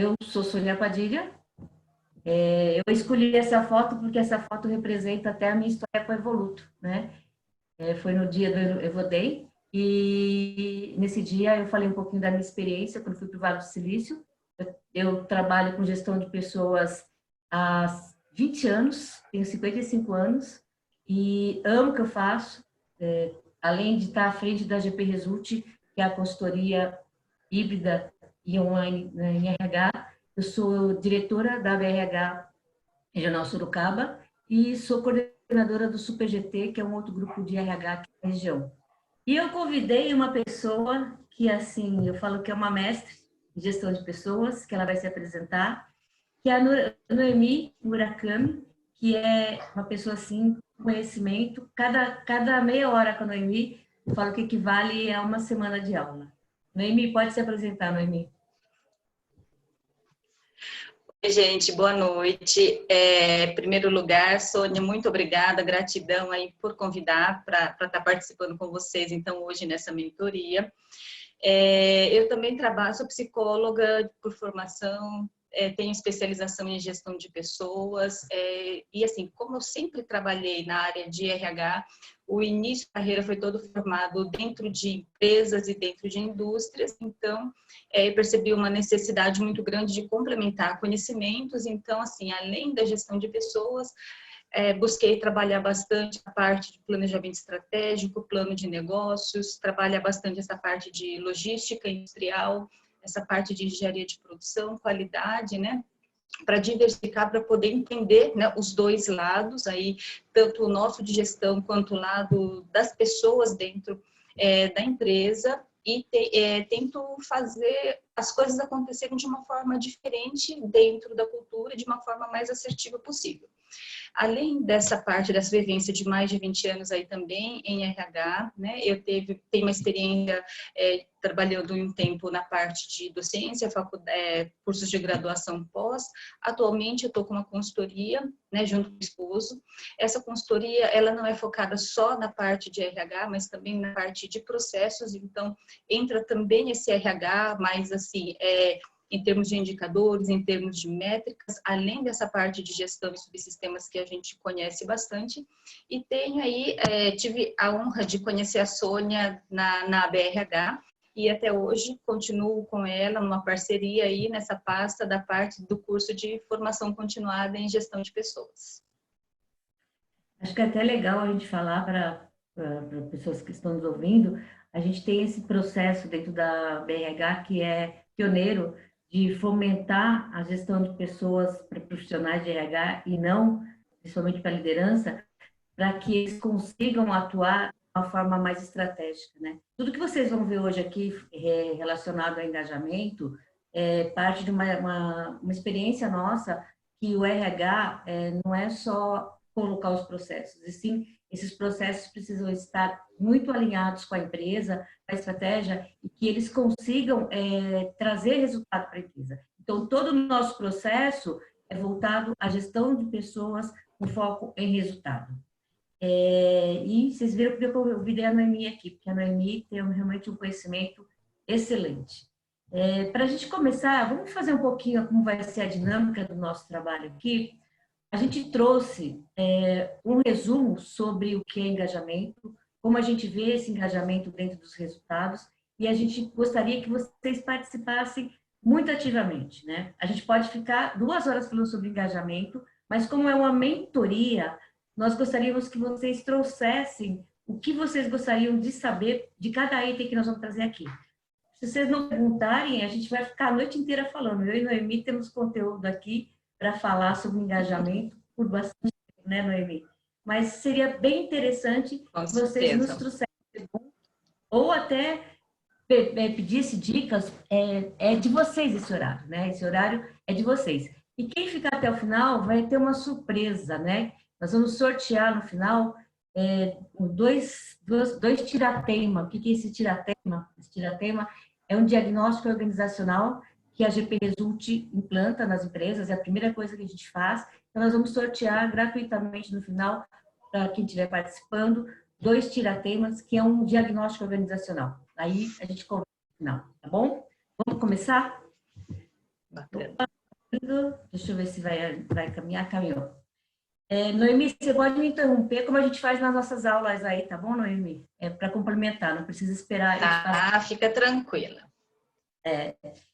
Eu sou Sônia Padilha. Eu escolhi essa foto porque essa foto representa até a minha história com a Evoluto, né? Foi no dia do Evoday e nesse dia eu falei um pouquinho da minha experiência quando fui para o Vale do Silício. Eu trabalho com gestão de pessoas há 20 anos, tenho 55 anos e amo o que eu faço. Além de estar à frente da GP Result, que é a consultoria híbrida e online, né, em RH, eu sou diretora da BRH Regional Sorocaba e sou coordenadora do Super GT, que é um outro grupo de RH aqui na região. E eu convidei uma pessoa que, assim, eu falo que é uma mestre em gestão de pessoas, que ela vai se apresentar, que é a Noemi Murakami, que é uma pessoa, assim, com conhecimento. Cada meia hora com a Noemi, eu falo que equivale a uma semana de aula. Noemi, pode se apresentar, Noemi. Oi, gente, boa noite. Em primeiro lugar, Sônia, muito obrigada, gratidão aí por convidar para estar participando com vocês, então, hoje nessa mentoria. Eu também trabalho, sou psicóloga por formação, tenho especialização em gestão de pessoas, e assim, como eu sempre trabalhei na área de RH, o início da carreira foi todo formado dentro de empresas e dentro de indústrias, então eu percebi uma necessidade muito grande de complementar conhecimentos, então assim, além da gestão de pessoas, busquei trabalhar bastante a parte de planejamento estratégico, plano de negócios, trabalhar bastante essa parte de logística industrial, essa parte de engenharia de produção, qualidade, né? Para diversificar, para poder entender, né, os dois lados, aí, tanto o nosso de gestão quanto o lado das pessoas dentro da empresa, e tento fazer as coisas acontecerem de uma forma diferente dentro da cultura, de uma forma mais assertiva possível. Além dessa parte, dessa vivência de mais de 20 anos aí também em RH, né, tenho uma experiência trabalhando um tempo na parte de docência, cursos de graduação pós. Atualmente eu estou com uma consultoria, né, junto com o esposo. Essa consultoria, ela não é focada só na parte de RH, mas também na parte de processos, então entra também esse RH, mais assim, em termos de indicadores, em termos de métricas, além dessa parte de gestão e subsistemas que a gente conhece bastante. E tenho aí, tive a honra de conhecer a Sônia na BRH, e até hoje continuo com ela, uma parceria aí nessa pasta da parte do curso de formação continuada em gestão de pessoas. Acho que é até legal a gente falar para pessoas que estão nos ouvindo, a gente tem esse processo dentro da BRH que é pioneiro de fomentar a gestão de pessoas para profissionais de RH e não, principalmente para a liderança, para que eles consigam atuar de uma forma mais estratégica, né? Tudo que vocês vão ver hoje aqui relacionado ao engajamento é parte de uma experiência nossa que o RH não é só colocar os processos, e sim esses processos precisam estar muito alinhados com a empresa, com a estratégia, e que eles consigam trazer resultado para a empresa. Então, todo o nosso processo é voltado à gestão de pessoas com foco em resultado. E vocês viram que eu convidei a Noemi aqui, porque a Noemi tem realmente um conhecimento excelente. Para a gente começar, vamos fazer um pouquinho como vai ser a dinâmica do nosso trabalho aqui. A gente trouxe um resumo sobre o que é engajamento, como a gente vê esse engajamento dentro dos resultados, e a gente gostaria que vocês participassem muito ativamente, né? A gente pode ficar 2 horas falando sobre engajamento, mas como é uma mentoria, nós gostaríamos que vocês trouxessem o que vocês gostariam de saber de cada item que nós vamos trazer aqui. Se vocês não perguntarem, a gente vai ficar a noite inteira falando. Eu e Noemi temos conteúdo aqui para falar sobre engajamento por bastante tempo, né, Noemi? Mas seria bem interessante que vocês nos trouxessem, ou até pedisse dicas, de vocês esse horário, né? Esse horário é de vocês. E quem ficar até o final vai ter uma surpresa, né? Nós vamos sortear no final dois tiratema. O que é esse tiratema? Esse tiratema é um diagnóstico organizacional que a GP Result implanta nas empresas, é a primeira coisa que a gente faz. Então, nós vamos sortear gratuitamente no final, para quem estiver participando, 2 tiratemas, que é um diagnóstico organizacional. Aí a gente conversa no final, tá bom? Vamos começar? Bacana. Deixa eu ver se vai caminhar, caminhou. Noemi, você pode me interromper, como a gente faz nas nossas aulas aí, tá bom, Noemi? É para complementar, não precisa esperar eu te passar. Tá, fica tranquila.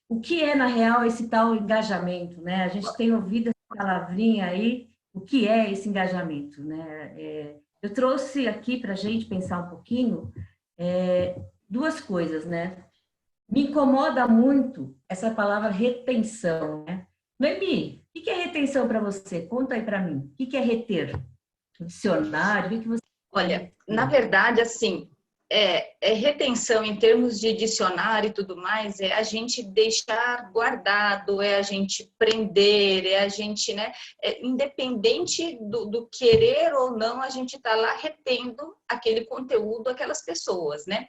O que é, na real, esse tal engajamento, né? A gente tem ouvido essa palavrinha aí, o que é esse engajamento, né? Eu trouxe aqui para a gente pensar um pouquinho duas coisas, né? Me incomoda muito essa palavra retenção, né? Noemi, o que é retenção para você? Conta aí para mim. O que é reter? O dicionário? O que você Olha, na reter? verdade, assim, retenção em termos de dicionário e tudo mais, é a gente deixar guardado, é a gente prender, é a gente, né, independente do querer ou não, a gente está lá retendo aquele conteúdo, aquelas pessoas, né?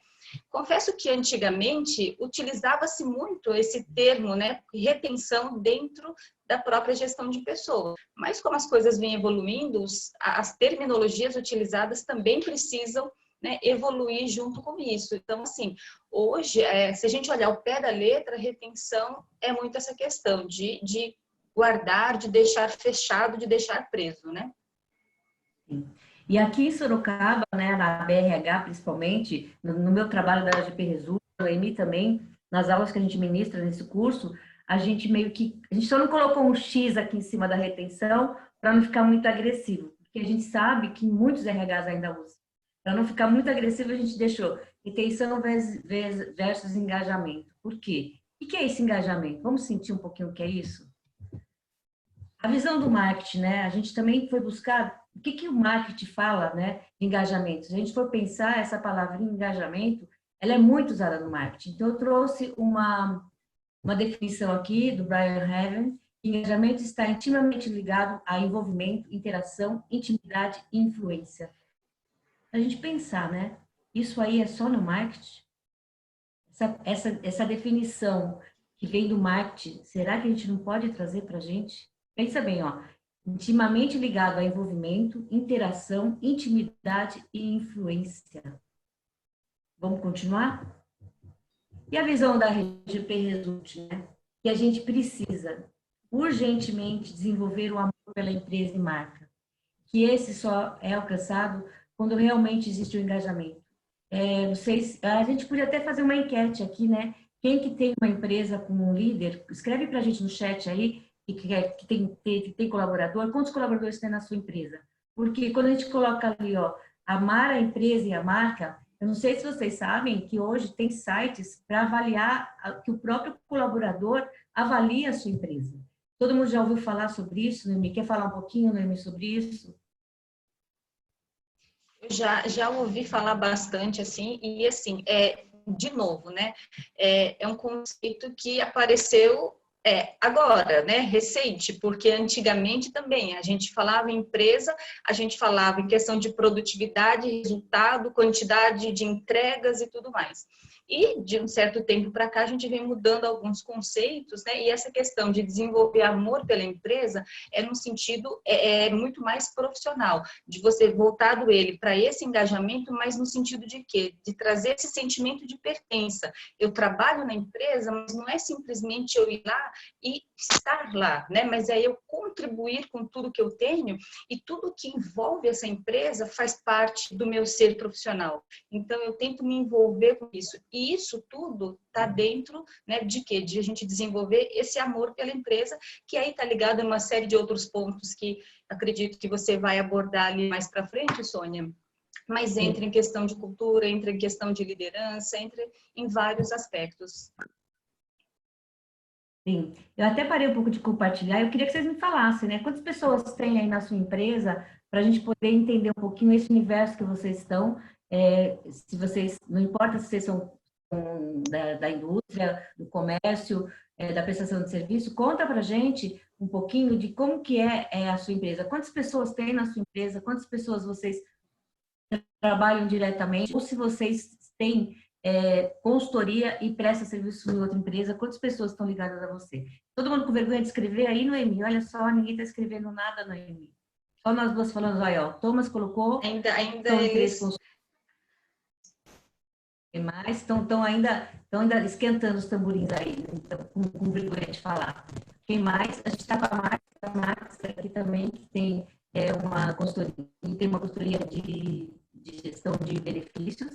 Confesso que antigamente utilizava-se muito esse termo, né, retenção dentro da própria gestão de pessoas. Mas como as coisas vêm evoluindo, as terminologias utilizadas também precisam, né, evoluir junto com isso. Então, assim, hoje, se a gente olhar o pé da letra, retenção é muito essa questão de guardar, de deixar fechado, de deixar preso, né? E aqui em Sorocaba, né, na BRH principalmente, no meu trabalho da GP Resul, no EMI também, nas aulas que a gente ministra nesse curso, a gente meio que, a gente só não colocou um X aqui em cima da retenção para não ficar muito agressivo, porque a gente sabe que muitos RHs ainda usam. Para não ficar muito agressivo, a gente deixou retenção versus engajamento. Por quê? O que é esse engajamento? Vamos sentir um pouquinho o que é isso? A visão do marketing, né? A gente também foi buscar o que o marketing fala, né, de engajamento. Se a gente for pensar essa palavra engajamento, ela é muito usada no marketing. Então, eu trouxe uma definição aqui do Brian Heaven, que engajamento está intimamente ligado a envolvimento, interação, intimidade e influência. A gente pensar, né? Isso aí é só no marketing? Essa definição que vem do marketing, será que a gente não pode trazer para a gente? Pensa bem, ó, intimamente ligado a envolvimento, interação, intimidade e influência. Vamos continuar? E a visão da RGP Result, né? Que a gente precisa urgentemente desenvolver o amor pela empresa e marca, que esse só é alcançado quando realmente existe o engajamento. Não sei se, a gente podia até fazer uma enquete aqui, né? Quem que tem uma empresa como um líder, escreve para a gente no chat aí, que tem colaborador, quantos colaboradores tem na sua empresa? Porque quando a gente coloca ali, ó, amar a empresa e a marca, eu não sei se vocês sabem que hoje tem sites para avaliar, que o próprio colaborador avalia a sua empresa. Todo mundo já ouviu falar sobre isso, Noemi? Quer falar um pouquinho, Noemi, sobre isso? Eu já ouvi falar bastante assim, e assim, de novo, né? É um conceito que apareceu agora, né? Recente, porque antigamente também a gente falava em empresa, a gente falava em questão de produtividade, resultado, quantidade de entregas e tudo mais. E de um certo tempo para cá a gente vem mudando alguns conceitos, né? E essa questão de desenvolver amor pela empresa é num sentido muito mais profissional, de você voltado ele para esse engajamento, mas no sentido de quê? De trazer esse sentimento de pertença. Eu trabalho na empresa, mas não é simplesmente eu ir lá e estar lá, né? Mas é eu contribuir com tudo que eu tenho e tudo que envolve essa empresa faz parte do meu ser profissional. Então eu tento me envolver com isso. E isso tudo está dentro, né, de quê? De a gente desenvolver esse amor pela empresa, que aí está ligado a uma série de outros pontos que acredito que você vai abordar ali mais para frente, Sônia. Mas entra Sim. em questão de cultura, entra em questão de liderança, entra em vários aspectos. Sim, eu até parei um pouco de compartilhar. Eu queria que vocês me falassem, né? Quantas pessoas tem aí na sua empresa para a gente poder entender um pouquinho esse universo que vocês estão. Se vocês, não importa se vocês são da indústria, do comércio, da prestação de serviço, conta para a gente um pouquinho de como que é a sua empresa. Quantas pessoas tem na sua empresa? Quantas pessoas vocês trabalham diretamente? Ou se vocês têm consultoria e presta serviço em outra empresa, quantas pessoas estão ligadas a você? Todo mundo com vergonha de escrever aí, Noemi? Olha só, ninguém está escrevendo nada, Noemi. Só nós duas falando, olha, ó, Thomas colocou, Ainda são três eles consultores. Quem mais? Estão ainda esquentando os tamborins aí, então, com vergonha de falar. Quem mais? A gente está com a Max aqui também, que tem uma consultoria de gestão de benefícios.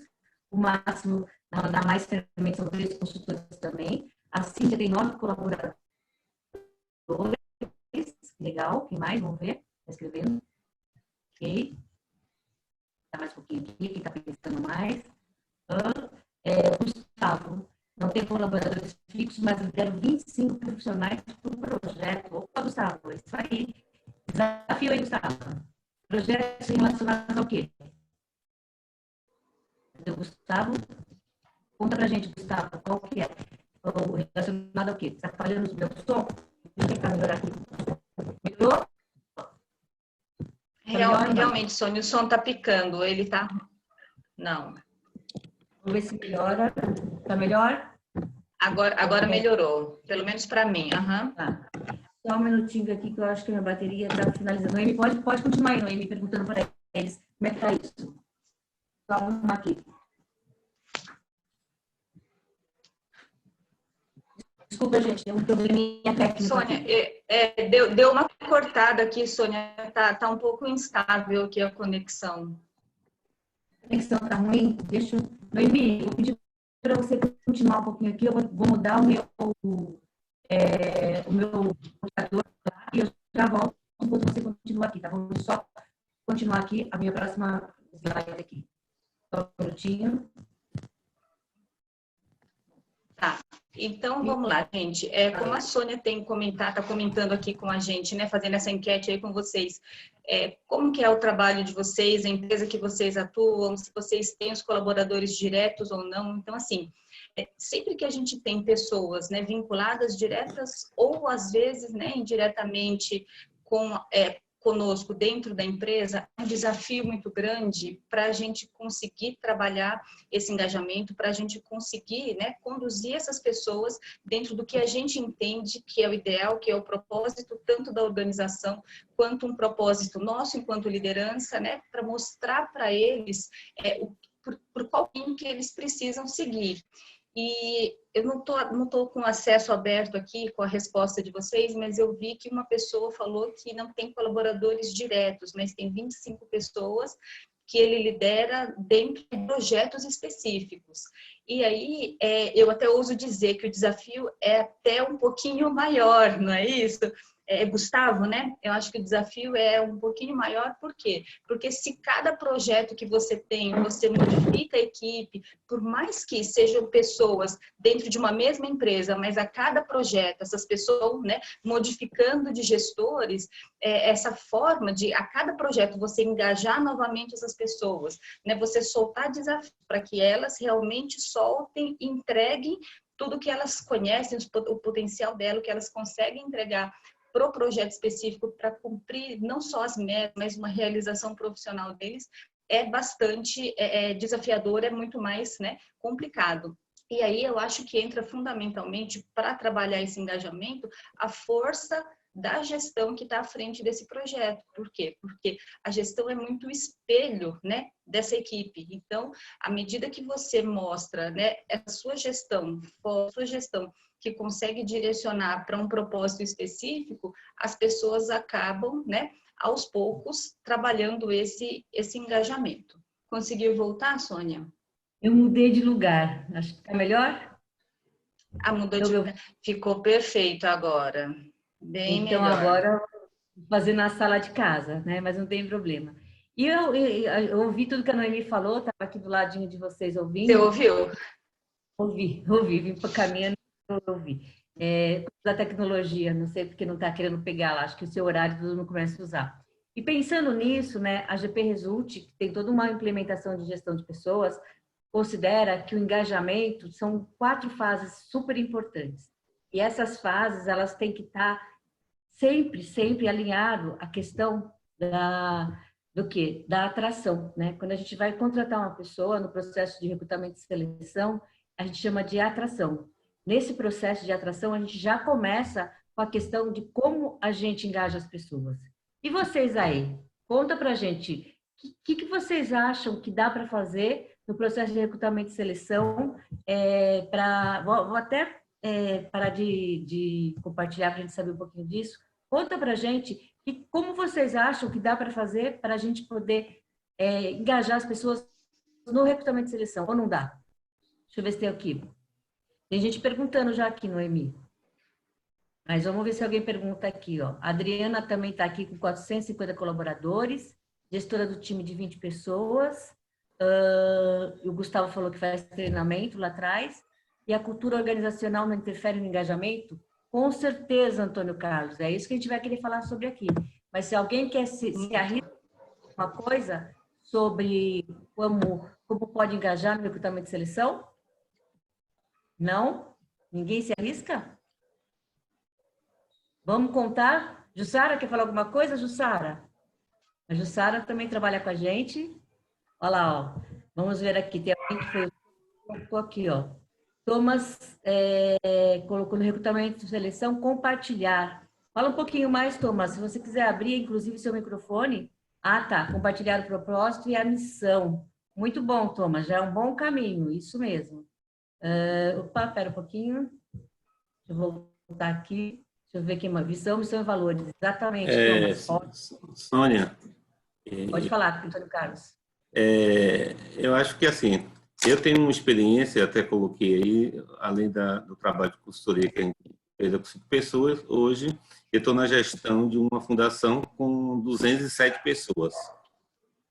O Máximo, na Mais Ferramentas, são 3 consultores também. A Cíntia tem 9 colaboradores. Legal. Quem mais? Vamos ver. Está escrevendo. Ok. Tá mais um pouquinho aqui. Quem está pensando mais? Gustavo, não tem colaboradores fixos, mas deram 25 profissionais por projeto. Opa, Gustavo, isso aí. Desafio aí, Gustavo. Projetos relacionados ao quê? Gustavo, conta pra gente, Gustavo, qual que é? O relacionado ao quê? Está falhando no meu som? Deixa eu tentar melhorar aqui. Melhorou? Realmente, Sônia, o som tá picando, ele tá... Não. Vamos ver se melhora. Tá melhor? Agora melhorou, pelo menos para mim. Uhum. Tá. Só um minutinho aqui que eu acho que a minha bateria está finalizando. Noemi, pode continuar aí, Noemi, perguntando para eles como é que está isso. Só um aqui. Desculpa, gente, tem um probleminha técnico. Sônia, deu uma cortada aqui, Sônia. Tá um pouco instável aqui a conexão. A conexão está ruim? Noemi, eu vou pedir para você continuar um pouquinho aqui. Eu vou mudar o meu computador e eu já volto enquanto você continua aqui, tá? Vamos só continuar aqui a minha próxima slide aqui. Só um minutinho. Tá. Então, vamos lá, gente. Como a Sônia tá comentando aqui com a gente, né, fazendo essa enquete aí com vocês, como que é o trabalho de vocês, a empresa que vocês atuam, se vocês têm os colaboradores diretos ou não. Então, assim, sempre que a gente tem pessoas, né, vinculadas diretas ou, às vezes, né, indiretamente conosco dentro da empresa, é um desafio muito grande para a gente conseguir trabalhar esse engajamento, para a gente conseguir, né, conduzir essas pessoas dentro do que a gente entende que é o ideal, que é o propósito tanto da organização quanto um propósito nosso enquanto liderança, né, para mostrar para eles por qual caminho que eles precisam seguir. E eu não tô com acesso aberto aqui com a resposta de vocês, mas eu vi que uma pessoa falou que não tem colaboradores diretos, mas tem 25 pessoas que ele lidera dentro de projetos específicos. E aí, eu até ouso dizer que o desafio é até um pouquinho maior, não é isso? Gustavo, né? Eu acho que o desafio é um pouquinho maior, por quê? Porque se cada projeto que você tem, você modifica a equipe, por mais que sejam pessoas dentro de uma mesma empresa, mas a cada projeto, essas pessoas, né, modificando de gestores, essa forma de, a cada projeto, você engajar novamente essas pessoas, né, você soltar desafios para que elas realmente soltem, entreguem tudo que elas conhecem, o potencial dela, o que elas conseguem entregar para o projeto específico, para cumprir não só as metas, mas uma realização profissional deles, é bastante desafiador, é muito mais, né, complicado. E aí eu acho que entra fundamentalmente para trabalhar esse engajamento a força da gestão que está à frente desse projeto. Por quê? Porque a gestão é muito espelho, né, dessa equipe. Então, à medida que você mostra, né, a sua gestão que consegue direcionar para um propósito específico, as pessoas acabam, né, aos poucos, trabalhando esse engajamento. Conseguiu voltar, Sônia? Eu mudei de lugar. Acho que está melhor? Mudou de lugar. Ficou perfeito agora. Bem então, melhor. Agora, fazer na sala de casa, né? Mas não tem problema. E eu ouvi tudo que a Noemi falou, estava aqui do ladinho de vocês ouvindo. Você ouviu? Ouvi, vim caminhando e ouvi. Da tecnologia, não sei porque não está querendo pegar lá, acho que o seu horário todo mundo começa a usar. E pensando nisso, né, a GP Result, que tem toda uma implementação de gestão de pessoas, considera que o engajamento são 4 fases super importantes. E essas fases, elas têm que estar sempre alinhado à questão do quê? Da atração, né? Quando a gente vai contratar uma pessoa no processo de recrutamento e seleção, a gente chama de atração. Nesse processo de atração, a gente já começa com a questão de como a gente engaja as pessoas. E vocês aí? Conta pra gente, o que vocês acham que dá para fazer no processo de recrutamento e seleção. Vou até parar de compartilhar para a gente saber um pouquinho disso. Conta para a gente como vocês acham que dá para fazer para a gente poder engajar as pessoas no recrutamento e seleção, ou não dá? Deixa eu ver se tem aqui. Tem gente perguntando já aqui, Noemi. Mas vamos ver se alguém pergunta aqui, ó. A Adriana também está aqui com 450 colaboradores, gestora do time de 20 pessoas. O Gustavo falou que faz treinamento lá atrás. E a cultura organizacional não interfere no engajamento? Com certeza, Antônio Carlos. É isso que a gente vai querer falar sobre aqui. Mas se alguém quer se arriscar uma coisa sobre como pode engajar no recrutamento e seleção? Não? Ninguém se arrisca? Vamos contar? Jussara, quer falar alguma coisa, Jussara? A Jussara também trabalha com a gente. Olha lá, ó. Vamos ver aqui. Tem alguém que foi... Estou aqui, ó. Thomas colocou no recrutamento e seleção compartilhar. Fala um pouquinho mais, Thomas. Se você quiser abrir, inclusive, seu microfone. Ah, tá. Compartilhar o propósito e a missão. Muito bom, Thomas. Já é um bom caminho. Isso mesmo. Opa, pera um pouquinho. Deixa eu voltar aqui. Deixa eu ver aqui uma visão, missão e valores. Exatamente, Thomas. Sônia. Pode falar, Antônio Carlos. Eu acho que, assim, eu tenho uma experiência, até coloquei aí, além do trabalho de consultoria que a gente fez com 5 pessoas, hoje eu estou na gestão de uma fundação com 207 pessoas.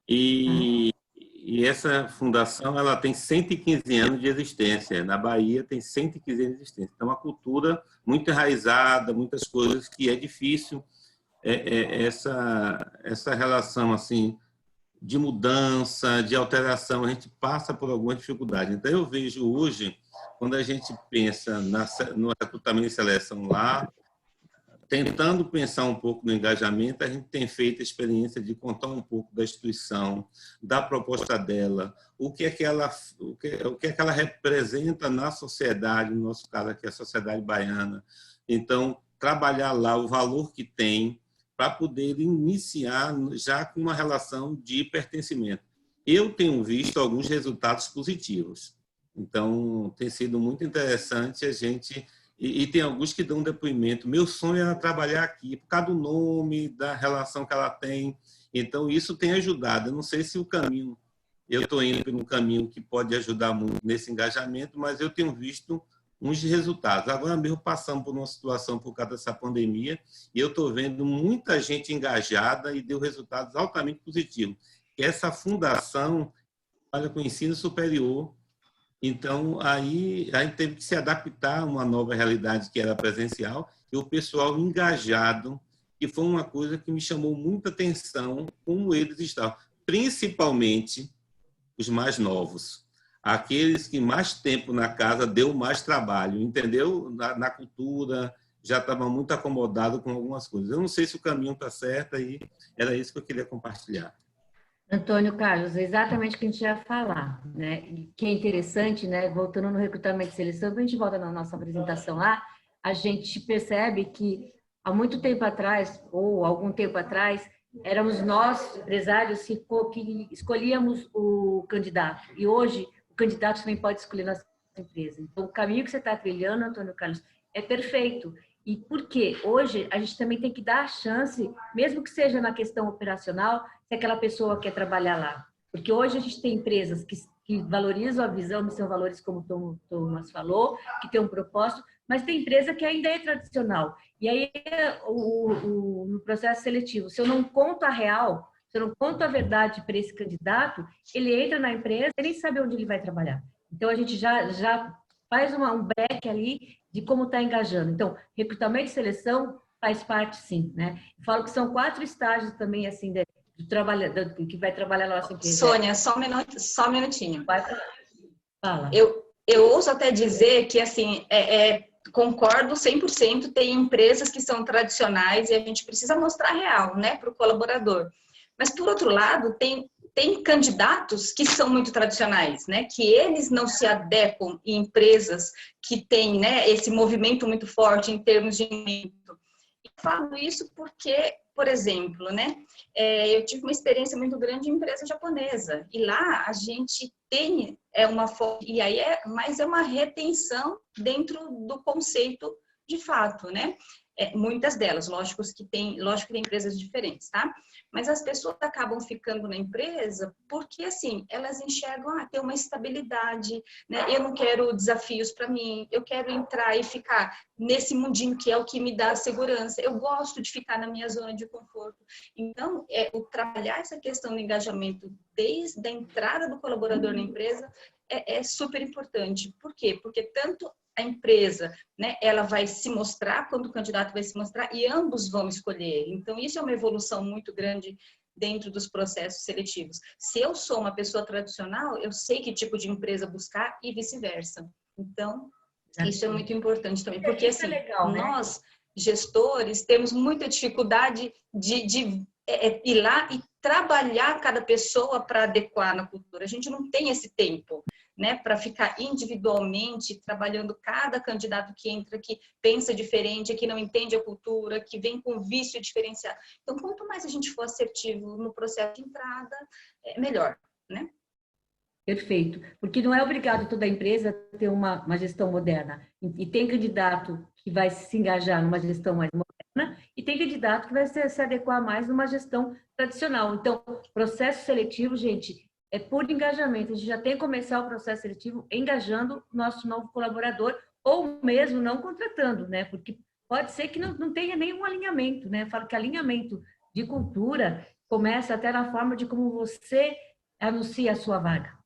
E essa fundação, ela tem 115 anos de existência. Na Bahia tem 115 anos de existência. Então, uma cultura muito enraizada, muitas coisas que é difícil essa relação assim de mudança, de alteração, a gente passa por alguma dificuldade. Então, eu vejo hoje, quando a gente pensa no recrutamento e seleção lá, tentando pensar um pouco no engajamento, a gente tem feito a experiência de contar um pouco da instituição, da proposta dela, o que é que ela representa na sociedade, no nosso caso aqui, a sociedade baiana. Então, trabalhar lá o valor que tem para poder iniciar já com uma relação de pertencimento. Eu tenho visto alguns resultados positivos. Então, tem sido muito interessante a gente... E tem alguns que dão depoimento. Meu sonho era trabalhar aqui, por causa do nome, da relação que ela tem. Então, isso tem ajudado. Eu não sei se o caminho... Eu estou indo por um caminho que pode ajudar muito nesse engajamento, mas eu tenho visto uns resultados. Agora mesmo passamos por uma situação por causa dessa pandemia e eu estou vendo muita gente engajada e deu resultados altamente positivos. Essa fundação trabalha com ensino superior. Então, aí a gente teve que se adaptar a uma nova realidade que era presencial e o pessoal engajado, que foi uma coisa que me chamou muita atenção, como eles estavam, principalmente os mais novos, aqueles que mais tempo na casa deu mais trabalho, entendeu? Na cultura, já estavam muito acomodados com algumas coisas. Eu não sei se o caminho está certo e era isso que eu queria compartilhar. Antônio Carlos, é exatamente o que a gente ia falar, né? E que é interessante, né? Voltando no recrutamento e seleção, quando a gente volta na nossa apresentação lá, a gente percebe que há muito tempo atrás, ou algum tempo atrás, éramos nós, empresários, que escolhíamos o candidato. E hoje, o candidato também pode escolher nossa empresa. Então, o caminho que você está trilhando, Antônio Carlos, é perfeito. E por quê? Hoje, a gente também tem que dar a chance, mesmo que seja na questão operacional, se aquela pessoa quer trabalhar lá. Porque hoje a gente tem empresas que valorizam a visão, missão, valores, como o Thomas falou, que tem um propósito, mas tem empresa que ainda é tradicional. E aí, no processo seletivo, se eu não conto a real, se eu não conto a verdade para esse candidato, ele entra na empresa e nem sabe onde ele vai trabalhar. Então, a gente já faz um break ali de como está engajando. Então, recrutamento e seleção faz parte, sim, né? Eu falo que são 4 estágios também, assim, do trabalhador que vai trabalhar na nossa empresa. Sônia, só um minutinho. Vai, fala. Eu ouso até dizer que, assim, concordo 100%, tem empresas que são tradicionais e a gente precisa mostrar real, né, para o colaborador. Mas, por outro lado, tem candidatos que são muito tradicionais, né? Que eles não se adequam em empresas que têm, né, esse movimento muito forte em termos de movimento. falo isso porque, por exemplo, né, eu tive uma experiência muito grande em empresa japonesa, e lá a gente tem uma forma, e aí mas é uma retenção dentro do conceito de fato, né? Muitas delas, lógico que tem empresas diferentes, tá? Mas as pessoas acabam ficando na empresa porque, assim, elas enxergam, ter uma estabilidade, né? Eu não quero desafios para mim, eu quero entrar e ficar nesse mundinho que é o que me dá segurança. Eu gosto de ficar na minha zona de conforto. Então, o trabalhar essa questão do engajamento desde a entrada do colaborador na empresa é super importante. Por quê? Porque tanto a empresa, né, ela vai se mostrar, quando o candidato vai se mostrar, e ambos vão escolher. Então, isso é uma evolução muito grande dentro dos processos seletivos. Se eu sou uma pessoa tradicional, eu sei que tipo de empresa buscar e vice-versa. Então, isso é muito importante também, porque assim, legal, né? Nós, gestores, temos muita dificuldade de ir lá e trabalhar cada pessoa para adequar na cultura. A gente não tem esse tempo, né, para ficar individualmente trabalhando cada candidato que entra, que pensa diferente, que não entende a cultura, que vem com vício diferenciado. Então, quanto mais a gente for assertivo no processo de entrada, melhor, né? Perfeito, porque não é obrigado toda empresa a ter uma gestão moderna. E tem candidato que vai se engajar numa gestão mais moderna e tem candidato que vai se adequar mais numa gestão tradicional. Então, processo seletivo, gente, é por engajamento. A gente já tem que começar o processo seletivo engajando o nosso novo colaborador ou mesmo não contratando, né? Porque pode ser que não tenha nenhum alinhamento, né? Eu falo que alinhamento de cultura começa até na forma de como você anuncia a sua vaga.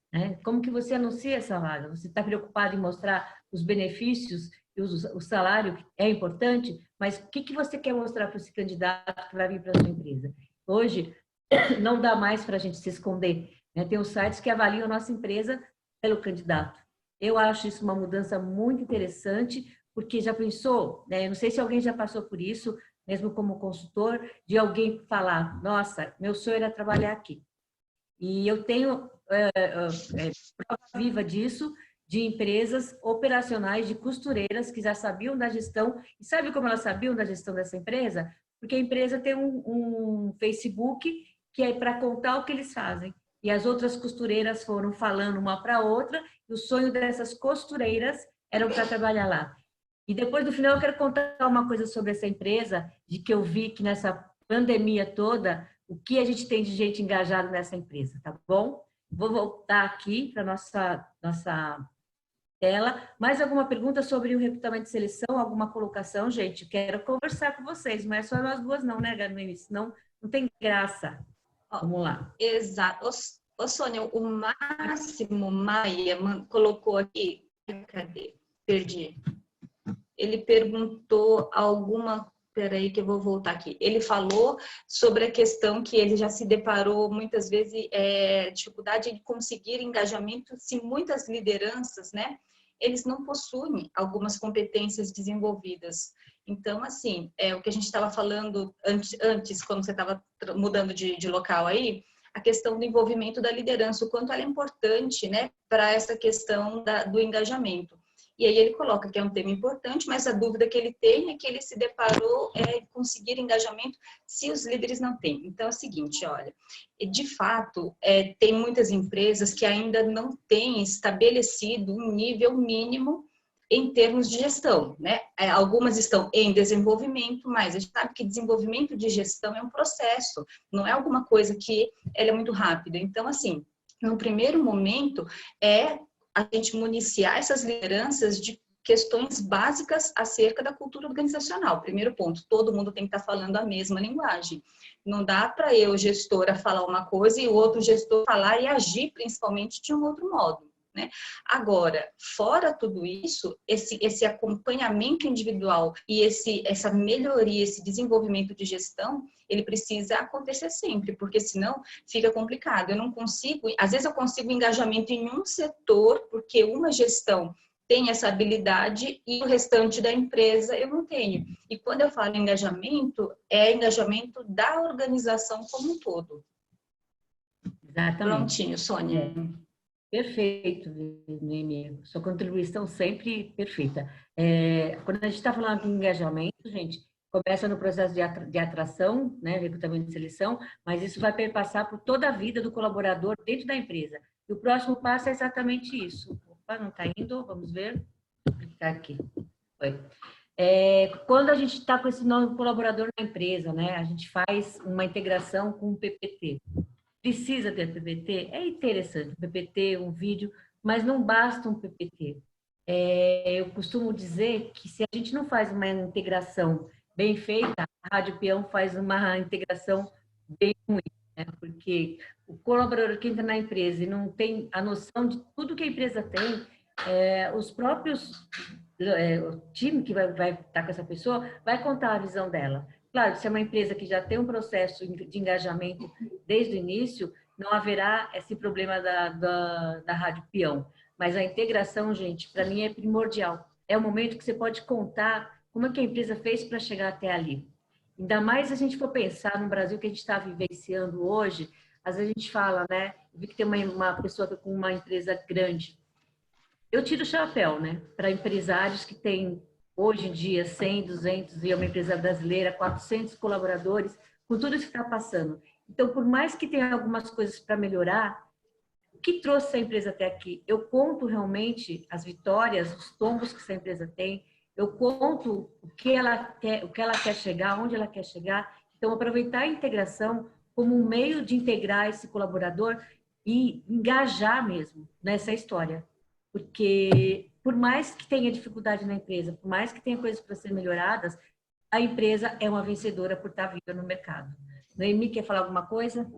Como que você anuncia essa vaga? Você está preocupado em mostrar os benefícios e o salário, que é importante, mas o que você quer mostrar para esse candidato que vai vir para a sua empresa? Hoje, não dá mais para a gente se esconder. Tem os sites que avaliam a nossa empresa pelo candidato. Eu acho isso uma mudança muito interessante, porque já pensou, não sei se alguém já passou por isso, mesmo como consultor, de alguém falar, nossa, meu sonho era trabalhar aqui. E eu tenho prova viva disso, de empresas operacionais, de costureiras que já sabiam da gestão. E sabe como elas sabiam da gestão dessa empresa? Porque a empresa tem um Facebook que é para contar o que eles fazem. E as outras costureiras foram falando uma para a outra, e o sonho dessas costureiras era para trabalhar lá. E depois, no final, eu quero contar uma coisa sobre essa empresa, de que eu vi que nessa pandemia toda, o que a gente tem de gente engajada nessa empresa, tá bom? Vou voltar aqui para a nossa tela. Mais alguma pergunta sobre o recrutamento de seleção? Alguma colocação, gente? Quero conversar com vocês, não é só nós duas não, né, Gabi? Senão não tem graça. Vamos lá. Exato. Ô, Sônia, o Máximo Maia colocou aqui, cadê? Perdi. Ele perguntou alguma... Espera aí que eu vou voltar aqui. Ele falou sobre a questão que ele já se deparou muitas vezes, dificuldade de conseguir engajamento se muitas lideranças, né, eles não possuem algumas competências desenvolvidas. Então, assim, o que a gente estava falando antes, quando você estava mudando de local aí, a questão do envolvimento da liderança, o quanto ela é importante, né, para essa questão do engajamento. E aí ele coloca que é um tema importante, mas a dúvida que ele tem é que ele se deparou conseguir engajamento se os líderes não têm. Então é o seguinte, olha, de fato, tem muitas empresas que ainda não têm estabelecido um nível mínimo em termos de gestão, né? Algumas estão em desenvolvimento, mas a gente sabe que desenvolvimento de gestão é um processo, não é alguma coisa que ela é muito rápida. Então, assim, no primeiro momento, a gente municiar essas lideranças de questões básicas acerca da cultura organizacional. Primeiro ponto, todo mundo tem que estar falando a mesma linguagem. Não dá para eu, gestora, falar uma coisa e o outro gestor falar e agir, principalmente, de um outro modo, né? Agora, fora tudo isso, esse acompanhamento individual e essa melhoria, esse desenvolvimento de gestão, ele precisa acontecer sempre, porque senão fica complicado. Eu não consigo, às vezes eu consigo engajamento em um setor, porque uma gestão tem essa habilidade e o restante da empresa eu não tenho. E quando eu falo engajamento, é engajamento da organização como um todo. Exatamente. Prontinho, Sônia. Perfeito, Noemi. Sua contribuição sempre perfeita. Quando a gente está falando de engajamento, gente, começa no processo de atração, né, recrutamento e seleção, mas isso vai perpassar por toda a vida do colaborador dentro da empresa. E o próximo passo é exatamente isso. Opa, não está indo, vamos ver. Está aqui. Foi. Quando a gente está com esse novo colaborador na empresa, né, a gente faz uma integração com o PPT. Precisa ter PPT? É interessante, um PPT, um vídeo, mas não basta um PPT. Eu costumo dizer que se a gente não faz uma integração bem feita, a Rádio Peão faz uma integração bem ruim, né? Porque o colaborador que entra na empresa e não tem a noção de tudo que a empresa tem, os próprios, o time que vai estar com essa pessoa vai contar a visão dela. Claro, se é uma empresa que já tem um processo de engajamento desde o início, não haverá esse problema da Rádio Peão. Mas a integração, gente, para mim é primordial. É o momento que você pode contar como é que a empresa fez para chegar até ali. Ainda mais se a gente for pensar no Brasil que a gente está vivenciando hoje, às vezes a gente fala, né? Eu vi que tem uma pessoa com uma empresa grande. Eu tiro o chapéu, né? Para empresários que têm, hoje em dia, 100, 200, e é uma empresa brasileira, 400 colaboradores, com tudo isso que está passando. Então, por mais que tenha algumas coisas para melhorar, o que trouxe a empresa até aqui? Eu conto realmente as vitórias, os tombos que essa empresa tem, eu conto o que ela quer chegar, onde ela quer chegar. Então, aproveitar a integração como um meio de integrar esse colaborador e engajar mesmo nessa história. Porque, por mais que tenha dificuldade na empresa, por mais que tenha coisas para ser melhoradas, a empresa é uma vencedora por estar viva no mercado. Noemi, quer falar alguma coisa?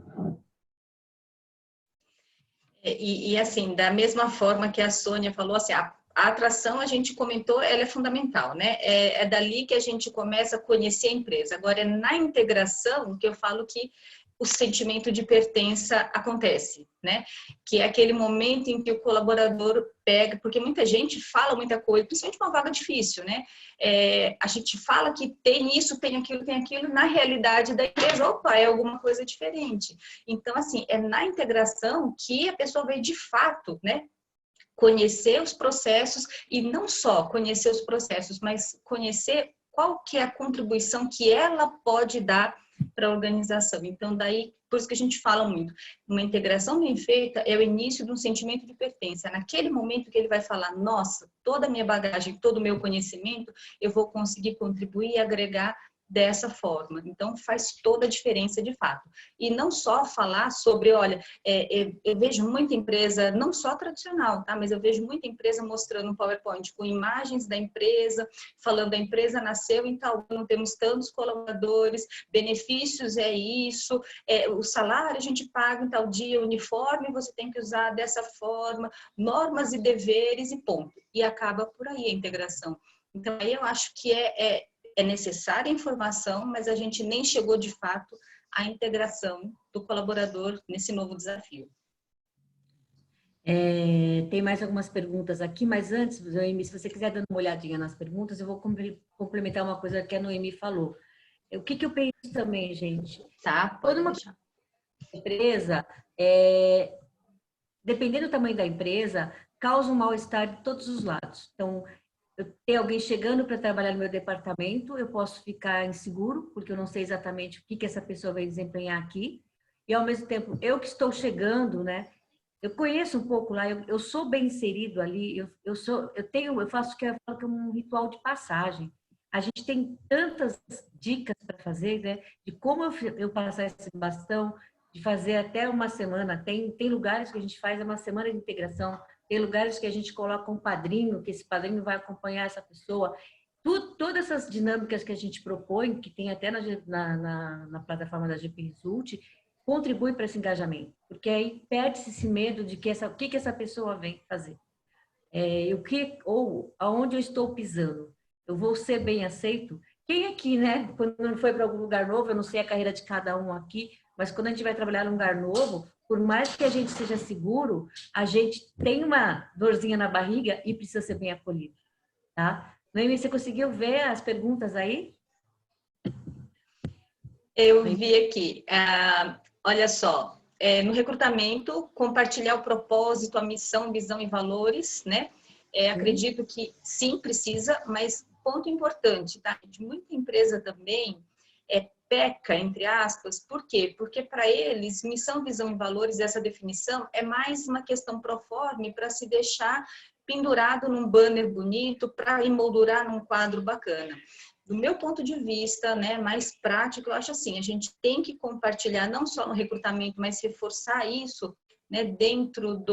Assim, da mesma forma que a Sônia falou, assim, a atração, a gente comentou, ela é fundamental, né? É dali que a gente começa a conhecer a empresa. Agora, é na integração que eu falo que o sentimento de pertença acontece, né? Que é aquele momento em que o colaborador pega, porque muita gente fala muita coisa, principalmente uma vaga difícil, né? A gente fala que tem isso, tem aquilo, na realidade da empresa, opa, é alguma coisa diferente. Então, assim, é na integração que a pessoa vai de fato, né? Conhecer os processos e não só conhecer os processos, mas conhecer qual que é a contribuição que ela pode dar para a organização. Então, daí, por isso que a gente fala muito, uma integração bem feita é o início de um sentimento de pertença. Naquele momento que ele vai falar, nossa, toda a minha bagagem, todo o meu conhecimento, eu vou conseguir contribuir e agregar dessa forma. Então, faz toda a diferença de fato. E não só falar sobre, olha, eu vejo muita empresa, não só tradicional, tá? Mas eu vejo muita empresa mostrando um PowerPoint com imagens da empresa, falando a empresa nasceu em tal ano, temos tantos colaboradores, benefícios é isso, o salário a gente paga em tal dia, o uniforme você tem que usar dessa forma, normas e deveres e ponto. E acaba por aí a integração. Então, aí eu acho que é necessária a informação, mas a gente nem chegou de fato à integração do colaborador nesse novo desafio. Tem mais algumas perguntas aqui, mas antes, Noemi, se você quiser dar uma olhadinha nas perguntas, eu vou complementar uma coisa que a Noemi falou. O que eu penso também, gente? Tá, pode deixar. Empresa, dependendo do tamanho da empresa, causa um mal-estar de todos os lados. Então, eu tenho alguém chegando para trabalhar no meu departamento, eu posso ficar inseguro, porque eu não sei exatamente o que essa pessoa vai desempenhar aqui. E, ao mesmo tempo, eu que estou chegando, né? Eu conheço um pouco lá, eu sou bem inserido ali, eu faço o que eu falo que é um ritual de passagem. A gente tem tantas dicas para fazer, né? De como eu passar esse bastão, de fazer até uma semana. Tem lugares que a gente faz uma semana de integração, tem lugares que a gente coloca um padrinho, que esse padrinho vai acompanhar essa pessoa. Todas essas dinâmicas que a gente propõe, que tem até na plataforma da GP Result, contribui para esse engajamento, porque aí perde-se esse medo de o que essa pessoa vem fazer. Aonde eu estou pisando? Eu vou ser bem aceito? Quem aqui, né? Quando foi para algum lugar novo, eu não sei a carreira de cada um aqui, mas quando a gente vai trabalhar num lugar novo, por mais que a gente seja seguro, a gente tem uma dorzinha na barriga e precisa ser bem acolhido, tá? Noemi, você conseguiu ver as perguntas aí? Eu vi aqui. Olha só, no recrutamento, compartilhar o propósito, a missão, visão e valores, né? Acredito que sim, precisa, mas ponto importante, tá? De muita empresa também peca, entre aspas, por quê? Porque para eles, missão, visão e valores, essa definição é mais uma questão proforme para se deixar pendurado num banner bonito, para emoldurar num quadro bacana. Do meu ponto de vista, né, mais prático, eu acho assim, a gente tem que compartilhar não só no recrutamento, mas reforçar isso, né, dentro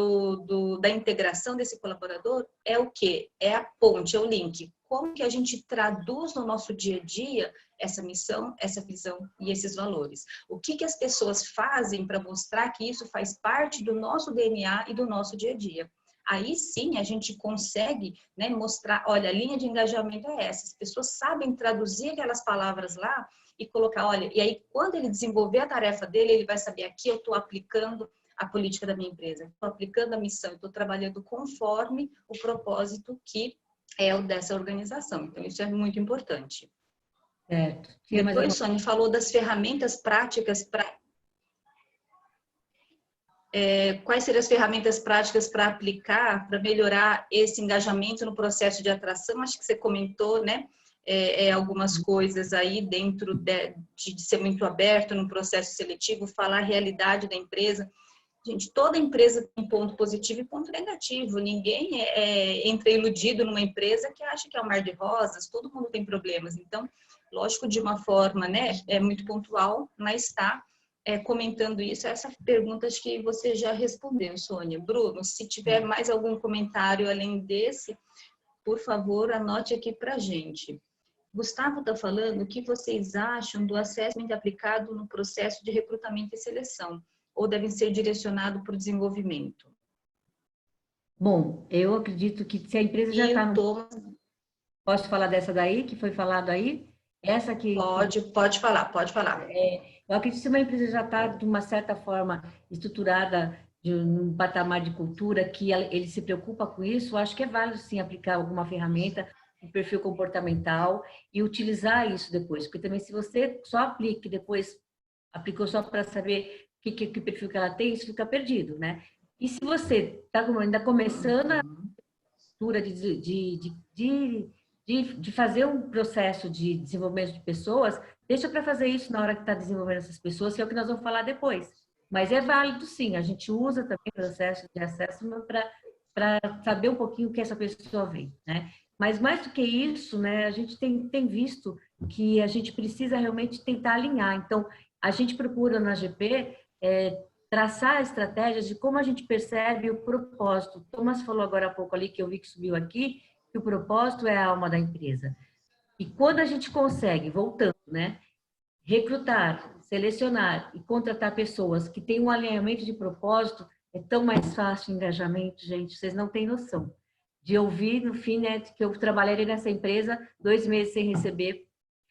da integração desse colaborador, é o quê? É a ponte, é o link. Como que a gente traduz no nosso dia a dia essa missão, essa visão e esses valores? O que que as pessoas fazem para mostrar que isso faz parte do nosso DNA e do nosso dia a dia? Aí sim a gente consegue, né, mostrar, olha, a linha de engajamento é essa, as pessoas sabem traduzir aquelas palavras lá e colocar, olha, e aí quando ele desenvolver a tarefa dele, ele vai saber, aqui eu estou aplicando a política da minha empresa, estou aplicando a missão, estou trabalhando conforme o propósito que é o dessa organização. Então, isso é muito importante. Certo. Depois, Sônia falou das ferramentas práticas para... quais seriam as ferramentas práticas para aplicar, para melhorar esse engajamento no processo de atração? Acho que você comentou, né? Algumas coisas aí dentro de ser muito aberto no processo seletivo, falar a realidade da empresa. Gente, toda empresa tem ponto positivo e ponto negativo. Ninguém entra iludido numa empresa que acha que é um mar de rosas, todo mundo tem problemas. Então, lógico, de uma forma, né, muito pontual, mas está comentando isso. Essas perguntas que você já respondeu, Sônia. Bruno, se tiver mais algum comentário além desse, por favor, anote aqui para a gente. Gustavo está falando o que vocês acham do assessment aplicado no processo de recrutamento e seleção, ou devem ser direcionados para o desenvolvimento? Bom, eu acredito que se a empresa já está no... Posso falar dessa daí, que foi falado aí? Essa que... Pode falar, pode falar. Eu acredito que se uma empresa já está, de uma certa forma, estruturada num patamar de cultura, que ele se preocupa com isso, eu acho que é válido, sim, aplicar alguma ferramenta, um perfil comportamental, e utilizar isso depois. Porque também, se você só aplica e depois aplicou só para saber que perfil que ela tem, isso fica perdido, né? E se você está ainda começando a cultura de fazer um processo de desenvolvimento de pessoas, deixa para fazer isso na hora que está desenvolvendo essas pessoas, que é o que nós vamos falar depois. Mas é válido, sim. A gente usa também o processo de acesso para saber um pouquinho o que essa pessoa vê, né? Mas mais do que isso, né, a gente tem visto que a gente precisa realmente tentar alinhar. Então, a gente procura na GP traçar estratégias de como a gente percebe o propósito. O Thomas falou agora há pouco ali, que eu vi que subiu aqui, que o propósito é a alma da empresa. E quando a gente consegue, voltando, né, recrutar, selecionar e contratar pessoas que têm um alinhamento de propósito, é tão mais fácil o engajamento, gente, vocês não têm noção. De ouvir, no fim, né, que eu trabalhei nessa empresa 2 meses sem receber,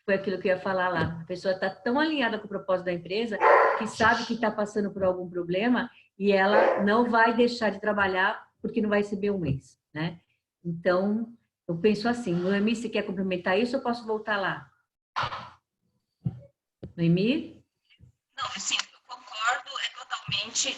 foi aquilo que eu ia falar lá. A pessoa está tão alinhada com o propósito da empresa que sabe que está passando por algum problema e ela não vai deixar de trabalhar porque não vai receber um mês, né? Então, eu penso assim, Noemi, se quer complementar isso, eu posso voltar lá? Noemi? Não, sim, eu concordo totalmente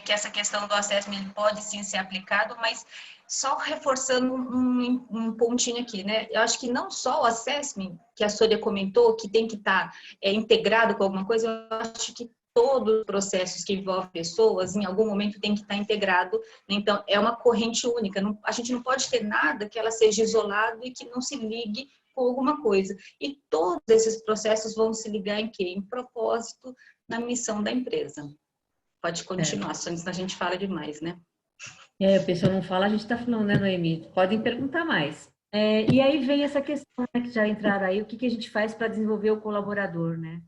que essa questão do assessment pode sim ser aplicado, mas só reforçando um pontinho aqui, né? Eu acho que não só o assessment, que a Sônia comentou, que tem que estar integrado com alguma coisa, eu acho que todos os processos que envolvem pessoas, em algum momento tem que estar integrado. Então, é uma corrente única. A gente não pode ter nada que ela seja isolado e que não se ligue com alguma coisa. E todos esses processos vão se ligar em quê? Em propósito, na missão da empresa. Pode continuar, Sônia, senão a gente fala demais, né? A pessoa não fala, a gente está falando, né, Noemi? Podem perguntar mais. E aí vem essa questão, né, que já entraram aí, o que a gente faz para desenvolver o colaborador, né?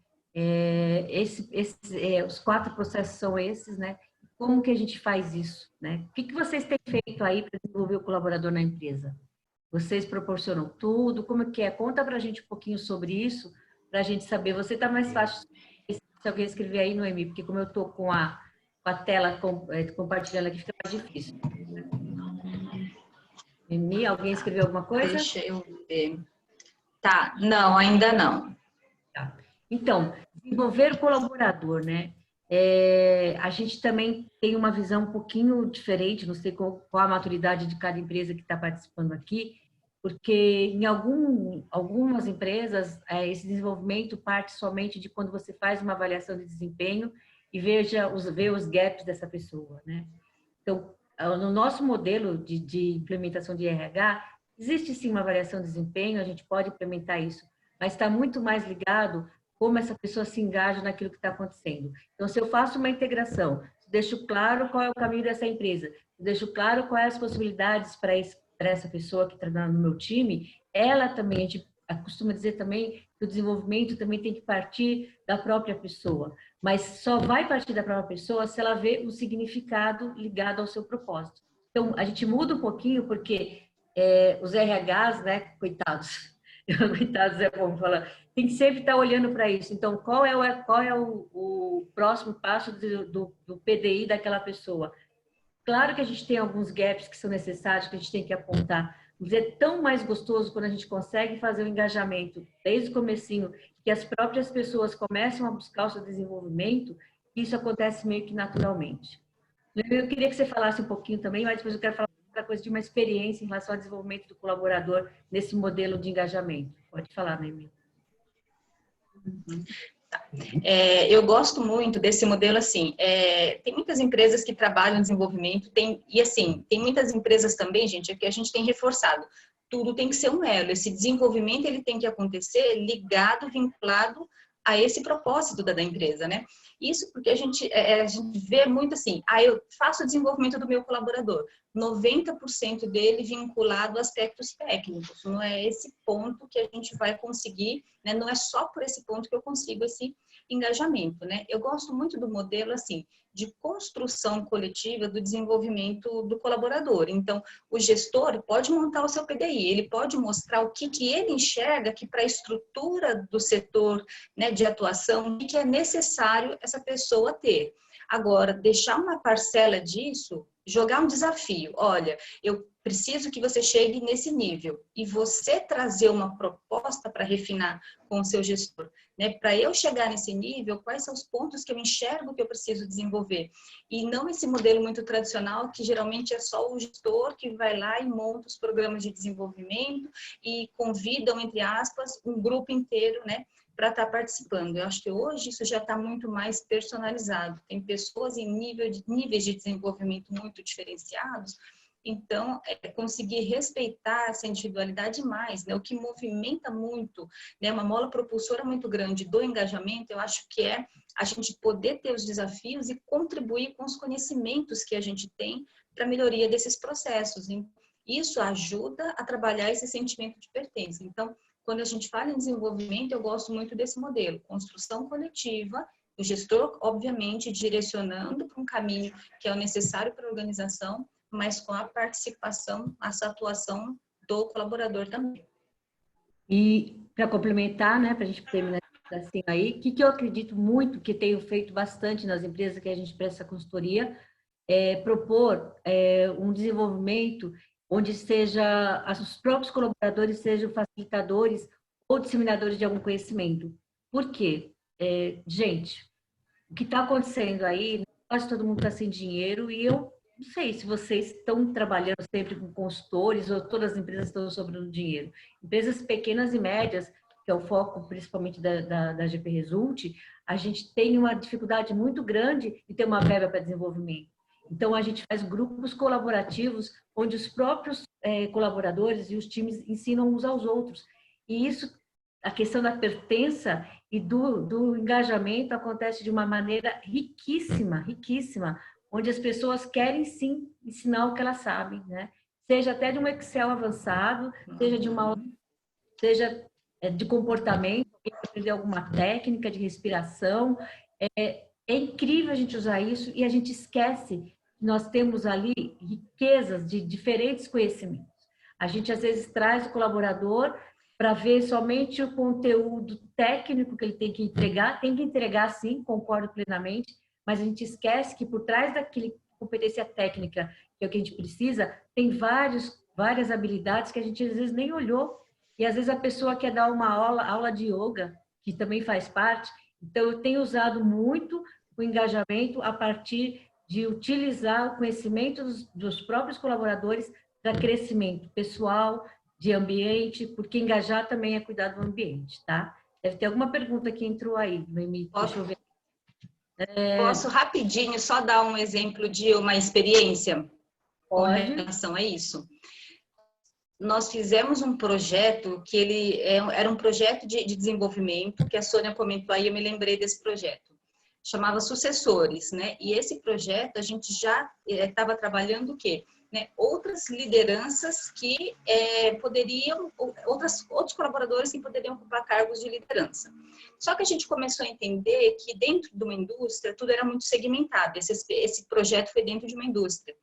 Os 4 processos são esses, né? Como que a gente faz isso, né? O que vocês têm feito aí para desenvolver o colaborador na empresa? Vocês proporcionam tudo? Como que é? Conta para a gente um pouquinho sobre isso, para a gente saber. Você está mais fácil se alguém escrever aí, Noemi, porque como eu estou com a tela compartilhando aqui, fica mais difícil. Noemi, alguém escreveu alguma coisa? Deixa eu ver. Tá, não, ainda não. Tá. Então, desenvolver o colaborador, né? A gente também tem uma visão um pouquinho diferente, não sei qual a maturidade de cada empresa que está participando aqui, porque em algumas empresas esse desenvolvimento parte somente de quando você faz uma avaliação de desempenho e vê os gaps dessa pessoa, né? Então, no nosso modelo de implementação de RH, existe sim uma avaliação de desempenho, a gente pode implementar isso, mas está muito mais ligado como essa pessoa se engaja naquilo que está acontecendo. Então, se eu faço uma integração, deixo claro qual é o caminho dessa empresa, deixo claro quais as possibilidades para essa pessoa que está no meu time, ela também, a gente costuma dizer também que o desenvolvimento também tem que partir da própria pessoa, mas só vai partir da própria pessoa se ela vê o significado ligado ao seu propósito. Então, a gente muda um pouquinho porque os RHs, né, coitados, coitados é bom falar, tem que sempre estar olhando para isso. Então, qual é o próximo passo do PDI daquela pessoa? Claro que a gente tem alguns gaps que são necessários, que a gente tem que apontar, mas é tão mais gostoso quando a gente consegue fazer o engajamento desde o comecinho, que as próprias pessoas começam a buscar o seu desenvolvimento, e isso acontece meio que naturalmente. Eu queria que você falasse um pouquinho também, mas depois eu quero falar outra coisa de uma experiência em relação ao desenvolvimento do colaborador nesse modelo de engajamento. Pode falar, Noemi. Eu gosto muito desse modelo, assim, tem muitas empresas que trabalham desenvolvimento, e assim, tem muitas empresas também, gente, que a gente tem reforçado, tudo tem que ser um elo, esse desenvolvimento ele tem que acontecer ligado, vinculado a esse propósito da empresa, né? Isso porque a gente vê muito assim, eu faço o desenvolvimento do meu colaborador, 90% dele vinculado a aspectos técnicos, não é esse ponto que a gente vai conseguir, né? Não é só por esse ponto que eu consigo esse engajamento, né? Eu gosto muito do modelo, assim, de construção coletiva do desenvolvimento do colaborador. Então, o gestor pode montar o seu PDI, ele pode mostrar o que ele enxerga que para a estrutura do setor, né, de atuação, o que é necessário essa pessoa ter. Agora, deixar uma parcela disso, jogar um desafio. Olha, eu preciso que você chegue nesse nível. E você trazer uma proposta para refinar com o seu gestor, né? Para eu chegar nesse nível, quais são os pontos que eu enxergo que eu preciso desenvolver? E não esse modelo muito tradicional, que geralmente é só o gestor que vai lá e monta os programas de desenvolvimento e convidam, entre aspas, um grupo inteiro, né, para estar participando. Eu acho que hoje isso já está muito mais personalizado. Tem pessoas em níveis de desenvolvimento muito diferenciados, então, conseguir respeitar essa individualidade mais, né? O que movimenta muito, né? Uma mola propulsora muito grande do engajamento, eu acho que é a gente poder ter os desafios e contribuir com os conhecimentos que a gente tem para a melhoria desses processos. Isso ajuda a trabalhar esse sentimento de pertença. Então, quando a gente fala em desenvolvimento, eu gosto muito desse modelo, construção coletiva, o gestor, obviamente, direcionando para um caminho que é o necessário para a organização, mas com a participação, essa atuação do colaborador também. E para complementar, né, para a gente terminar assim aí, o que eu acredito muito que tenho feito bastante nas empresas que a gente presta consultoria, propor um desenvolvimento onde os próprios colaboradores sejam facilitadores ou disseminadores de algum conhecimento. Por quê? Gente, o que está acontecendo aí, quase todo mundo está sem dinheiro e eu não sei se vocês estão trabalhando sempre com consultores ou todas as empresas estão sobrando dinheiro. Empresas pequenas e médias, que é o foco principalmente da GP Result, a gente tem uma dificuldade muito grande de ter uma verba para desenvolvimento. Então, a gente faz grupos colaborativos onde os próprios colaboradores e os times ensinam uns aos outros. E isso, a questão da pertença e do engajamento acontece de uma maneira riquíssima, riquíssima, onde as pessoas querem sim ensinar o que elas sabem, né? Seja até de um Excel avançado, seja de comportamento, aprender alguma técnica de respiração. É incrível a gente usar isso e a gente esquece que nós temos ali riquezas de diferentes conhecimentos. A gente às vezes traz o colaborador para ver somente o conteúdo técnico que ele tem que entregar sim, concordo plenamente, mas a gente esquece que por trás daquele competência técnica, que é o que a gente precisa, tem várias habilidades que a gente às vezes nem olhou. E às vezes a pessoa quer dar uma aula de yoga, que também faz parte. Então, eu tenho usado muito o engajamento a partir de utilizar o conhecimento dos próprios colaboradores para crescimento pessoal, de ambiente, porque engajar também é cuidar do ambiente, tá? Deve ter alguma pergunta que entrou aí, Noemi. Deixa eu ver. Posso rapidinho só dar um exemplo de uma experiência com Pode. relação a isso? Nós fizemos um projeto que era um projeto de desenvolvimento, que a Sônia comentou aí, eu me lembrei desse projeto. Chamava Sucessores, né? E esse projeto a gente já estava trabalhando o quê? Né? Outras lideranças que poderiam, outros colaboradores que poderiam ocupar cargos de liderança. Só que a gente começou a entender que dentro de uma indústria tudo era muito segmentado. Esse projeto foi dentro de uma indústria.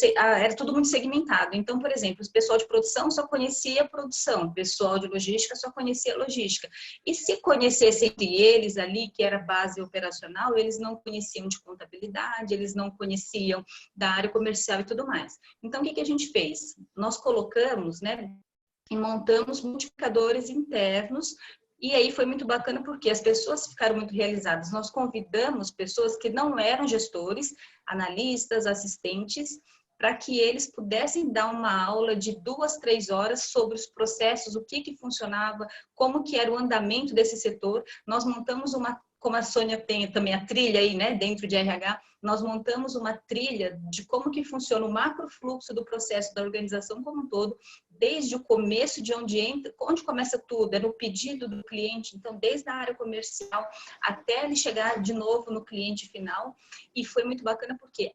Era tudo muito segmentado. Então, por exemplo, o pessoal de produção só conhecia a produção, o pessoal de logística só conhecia a logística. E se conhecesse entre eles ali, que era base operacional, eles não conheciam de contabilidade, eles não conheciam da área comercial e tudo mais. Então, o que a gente fez? Nós colocamos, né, e montamos multiplicadores internos. E aí foi muito bacana porque as pessoas ficaram muito realizadas. Nós convidamos pessoas que não eram gestores, analistas, assistentes, para que eles pudessem dar uma aula de 2, 3 horas sobre os processos, o que funcionava, como que era o andamento desse setor. Nós montamos como a Sônia tem também a trilha aí, né, dentro de RH, nós montamos uma trilha de como que funciona o macrofluxo do processo da organização como um todo, desde o começo de onde começa tudo, é no pedido do cliente, então desde a área comercial até ele chegar de novo no cliente final. E foi muito bacana porque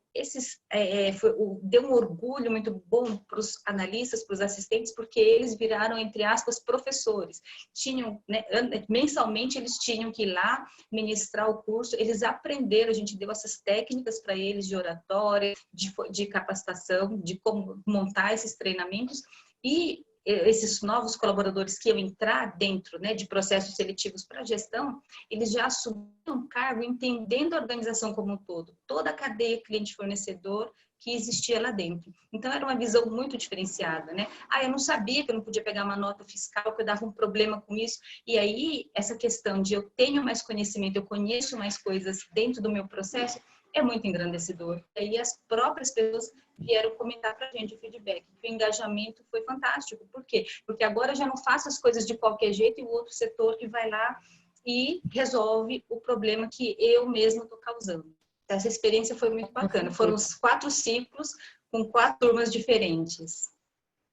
deu um orgulho muito bom para os analistas, para os assistentes, porque eles viraram, entre aspas, professores. Tinham, né, mensalmente eles tinham que ir lá ministrar o curso, eles aprenderam, a gente deu essas técnicas para eles de oratória, de capacitação, de como montar esses treinamentos. E esses novos colaboradores que iam entrar dentro, né, de processos seletivos para gestão, eles já assumiram cargo entendendo a organização como um todo, toda a cadeia cliente-fornecedor que existia lá dentro. Então, era uma visão muito diferenciada, né? Eu não sabia que eu não podia pegar uma nota fiscal, que eu dava um problema com isso. E aí, essa questão de eu tenho mais conhecimento, eu conheço mais coisas dentro do meu processo, é muito engrandecedor. E aí, as próprias pessoas vieram comentar para a gente o feedback, que o engajamento foi fantástico. Por quê? Porque agora eu já não faço as coisas de qualquer jeito e o outro setor que vai lá e resolve o problema que eu mesma estou causando. Essa experiência foi muito bacana. Foram os 4 ciclos com 4 turmas diferentes.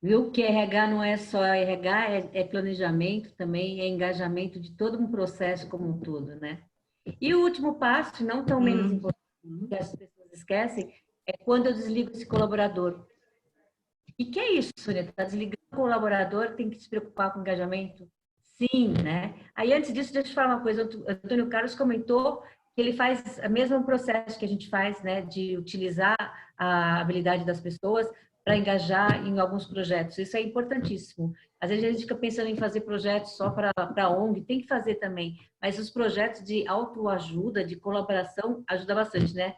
Viu que RH não é só RH, é planejamento também, é engajamento de todo um processo como um todo, né? E o último passo, não tão menos importante, que as pessoas esquecem, é quando eu desligo esse colaborador. E que é isso, Sônia? Está desligando o colaborador, tem que se preocupar com engajamento? Sim, né? Aí, antes disso, deixa eu te falar uma coisa. O Antônio Carlos comentou que ele faz o mesmo processo que a gente faz, né? De utilizar a habilidade das pessoas para engajar em alguns projetos. Isso é importantíssimo. Às vezes a gente fica pensando em fazer projetos só para a ONG, tem que fazer também. Mas os projetos de autoajuda, de colaboração, ajuda bastante, né?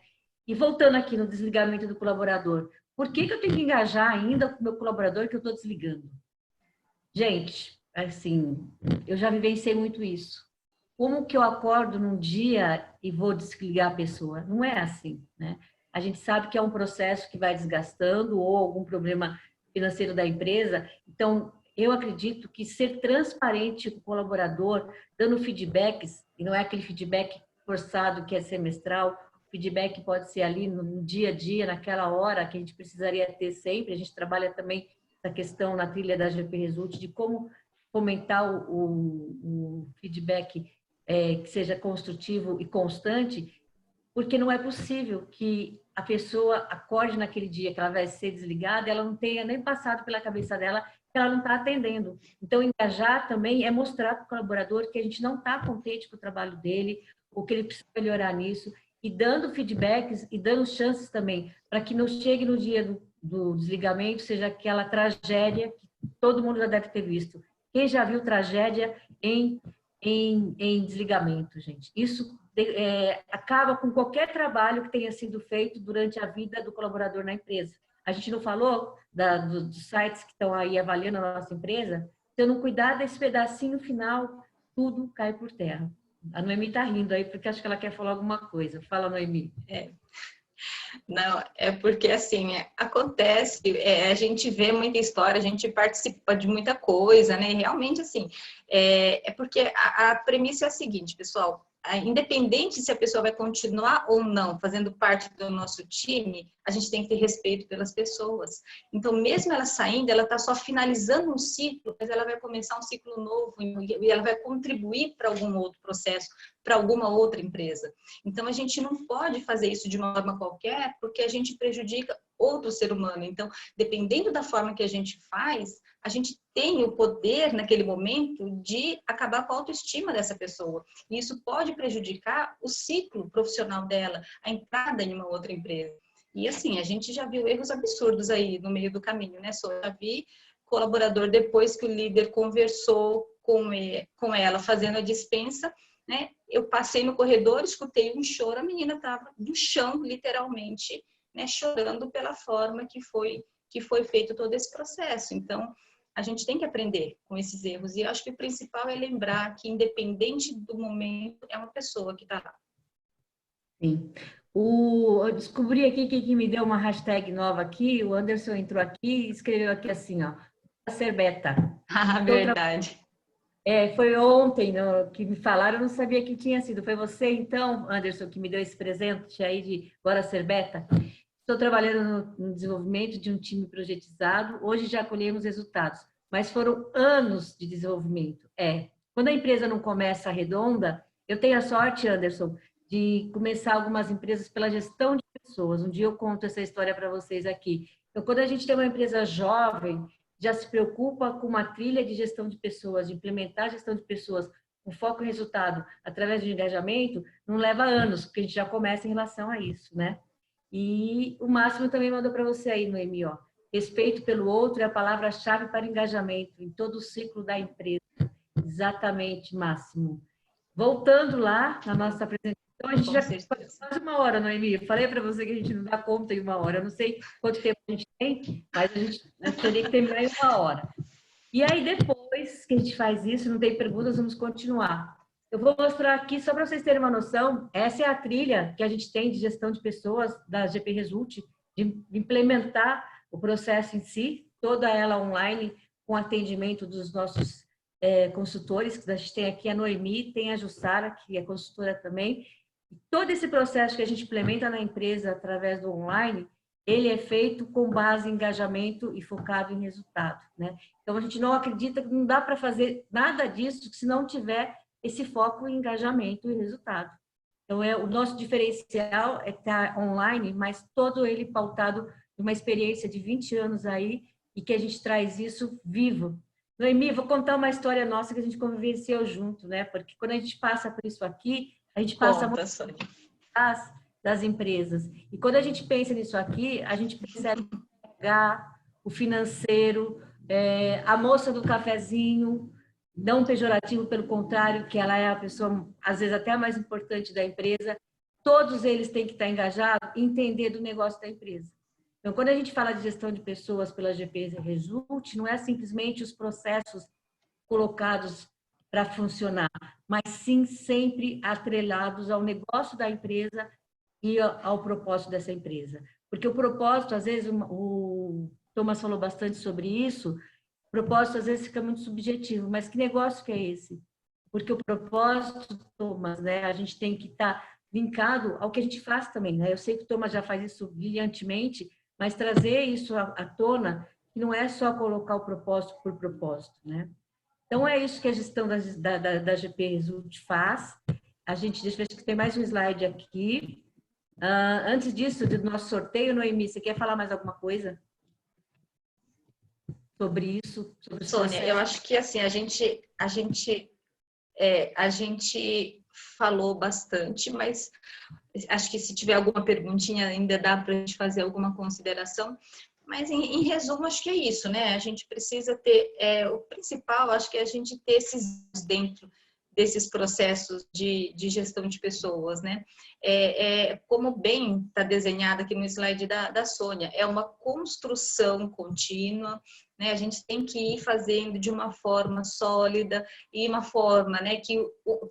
E voltando aqui no desligamento do colaborador, por que eu tenho que engajar ainda com o meu colaborador que eu estou desligando? Gente, assim, eu já vivenciei muito isso. Como que eu acordo num dia e vou desligar a pessoa? Não é assim, né? A gente sabe que é um processo que vai desgastando ou algum problema financeiro da empresa. Então, eu acredito que ser transparente com o colaborador, dando feedbacks, e não é aquele feedback forçado que é semestral, feedback pode ser ali no dia a dia, naquela hora que a gente precisaria ter sempre. A gente trabalha também essa questão na trilha da GP Result de como fomentar o feedback que seja construtivo e constante, porque não é possível que a pessoa acorde naquele dia que ela vai ser desligada, ela não tenha nem passado pela cabeça dela que ela não está atendendo. Então, engajar também é mostrar para o colaborador que a gente não está contente com o trabalho dele, ou que ele precisa melhorar nisso, e dando feedbacks e dando chances também, para que não chegue no dia do desligamento, seja aquela tragédia que todo mundo já deve ter visto. Quem já viu tragédia em desligamento, gente? Isso acaba com qualquer trabalho que tenha sido feito durante a vida do colaborador na empresa. A gente não falou dos sites que estão aí avaliando a nossa empresa? Se eu não cuidar desse pedacinho final, tudo cai por terra. A Noemi está rindo aí, porque acho que ela quer falar alguma coisa. Fala, Noemi. Não, é porque assim, acontece, a gente vê muita história, a gente participa de muita coisa, né? E realmente assim, é porque a premissa é a seguinte, pessoal, independente se a pessoa vai continuar ou não fazendo parte do nosso time, a gente tem que ter respeito pelas pessoas. Então, mesmo ela saindo, ela está só finalizando um ciclo, mas ela vai começar um ciclo novo e ela vai contribuir para algum outro processo, para alguma outra empresa. Então, a gente não pode fazer isso de uma forma qualquer, porque a gente prejudica outro ser humano. Então, dependendo da forma que a gente faz, a gente tem o poder, naquele momento, de acabar com a autoestima dessa pessoa. E isso pode prejudicar o ciclo profissional dela, a entrada em uma outra empresa. E, assim, a gente já viu erros absurdos aí no meio do caminho, né? Só já vi colaborador, depois que o líder conversou com ela, fazendo a dispensa, né? Eu passei no corredor, escutei um choro, a menina estava no chão, literalmente, né? Chorando pela forma que foi feito todo esse processo. Então, a gente tem que aprender com esses erros. E eu acho que o principal é lembrar que, independente do momento, é uma pessoa que está lá. Sim. Eu descobri aqui que me deu uma hashtag nova aqui, o Anderson entrou aqui e escreveu aqui assim, ó, ser beta. Ah, verdade. Foi ontem que me falaram, eu não sabia que tinha sido. Foi você, então, Anderson, que me deu esse presente aí de Bora Ser Beta? Estou trabalhando no desenvolvimento de um time projetizado. Hoje já colhemos resultados, mas foram anos de desenvolvimento. Quando a empresa não começa redonda, eu tenho a sorte, Anderson, de começar algumas empresas pela gestão de pessoas. Um dia eu conto essa história para vocês aqui. Então, quando a gente tem uma empresa jovem, já se preocupa com uma trilha de gestão de pessoas, de implementar a gestão de pessoas com foco em resultado através de engajamento, não leva anos, porque a gente já começa em relação a isso, né? E o Máximo também mandou para você aí, Noemi, ó. Respeito pelo outro é a palavra-chave para engajamento em todo o ciclo da empresa. Exatamente, Máximo. Voltando lá na nossa apresentação, a gente já passou quase uma hora, Noemi. Eu falei para você que a gente não dá conta em uma hora. Eu não sei quanto tempo a gente tem, mas a gente teria que terminar em uma hora. E aí, depois que a gente faz isso, não tem perguntas, vamos continuar. Eu vou mostrar aqui, só para vocês terem uma noção, essa é a trilha que a gente tem de gestão de pessoas da GP Result, de implementar o processo em si, toda ela online, com atendimento dos nossos consultores, que a gente tem aqui a Noemi, tem a Jussara, que é consultora também. E todo esse processo que a gente implementa na empresa através do online, ele é feito com base em engajamento e focado em resultado, né? Então, a gente não acredita que não dá para fazer nada disso se não tiver esse foco em engajamento e resultado. Então, o nosso diferencial é estar online, mas todo ele pautado em uma experiência de 20 anos aí e que a gente traz isso vivo. Noemi, vou contar uma história nossa que a gente convivenciou junto, né? Porque quando a gente passa por isso aqui, a gente passa muito das empresas. E quando a gente pensa nisso aqui, a gente percebe o financeiro, a moça do cafezinho, não pejorativo, pelo contrário, que ela é a pessoa, às vezes, até a mais importante da empresa. Todos eles têm que estar engajados e entender do negócio da empresa. Então, quando a gente fala de gestão de pessoas pela GP Result, não é simplesmente os processos colocados para funcionar, mas sim sempre atrelados ao negócio da empresa e ao propósito dessa empresa. Porque o propósito, às vezes, o Thomas falou bastante sobre isso, o propósito às vezes fica muito subjetivo, mas que negócio que é esse? Porque o propósito, Thomas, né, a gente tem que estar linkado ao que a gente faz também, né? Eu sei que o Thomas já faz isso brilhantemente, mas trazer isso à tona, que não é só colocar o propósito por propósito, né? Então, é isso que a gestão da GP Result faz. A gente, deixa eu ver se tem mais um slide aqui. Antes disso, do nosso sorteio, Noemi, você quer falar mais alguma coisa sobre isso? Sobre Sônia, eu acho que assim, a gente falou bastante, mas acho que se tiver alguma perguntinha ainda dá para a gente fazer alguma consideração. Mas, em resumo, acho que é isso, né? A gente precisa ter, o principal, acho que é a gente ter esses dentro desses processos de gestão de pessoas, né? Como bem está desenhado aqui no slide da Sônia, é uma construção contínua, né? A gente tem que ir fazendo de uma forma sólida e uma forma, né, que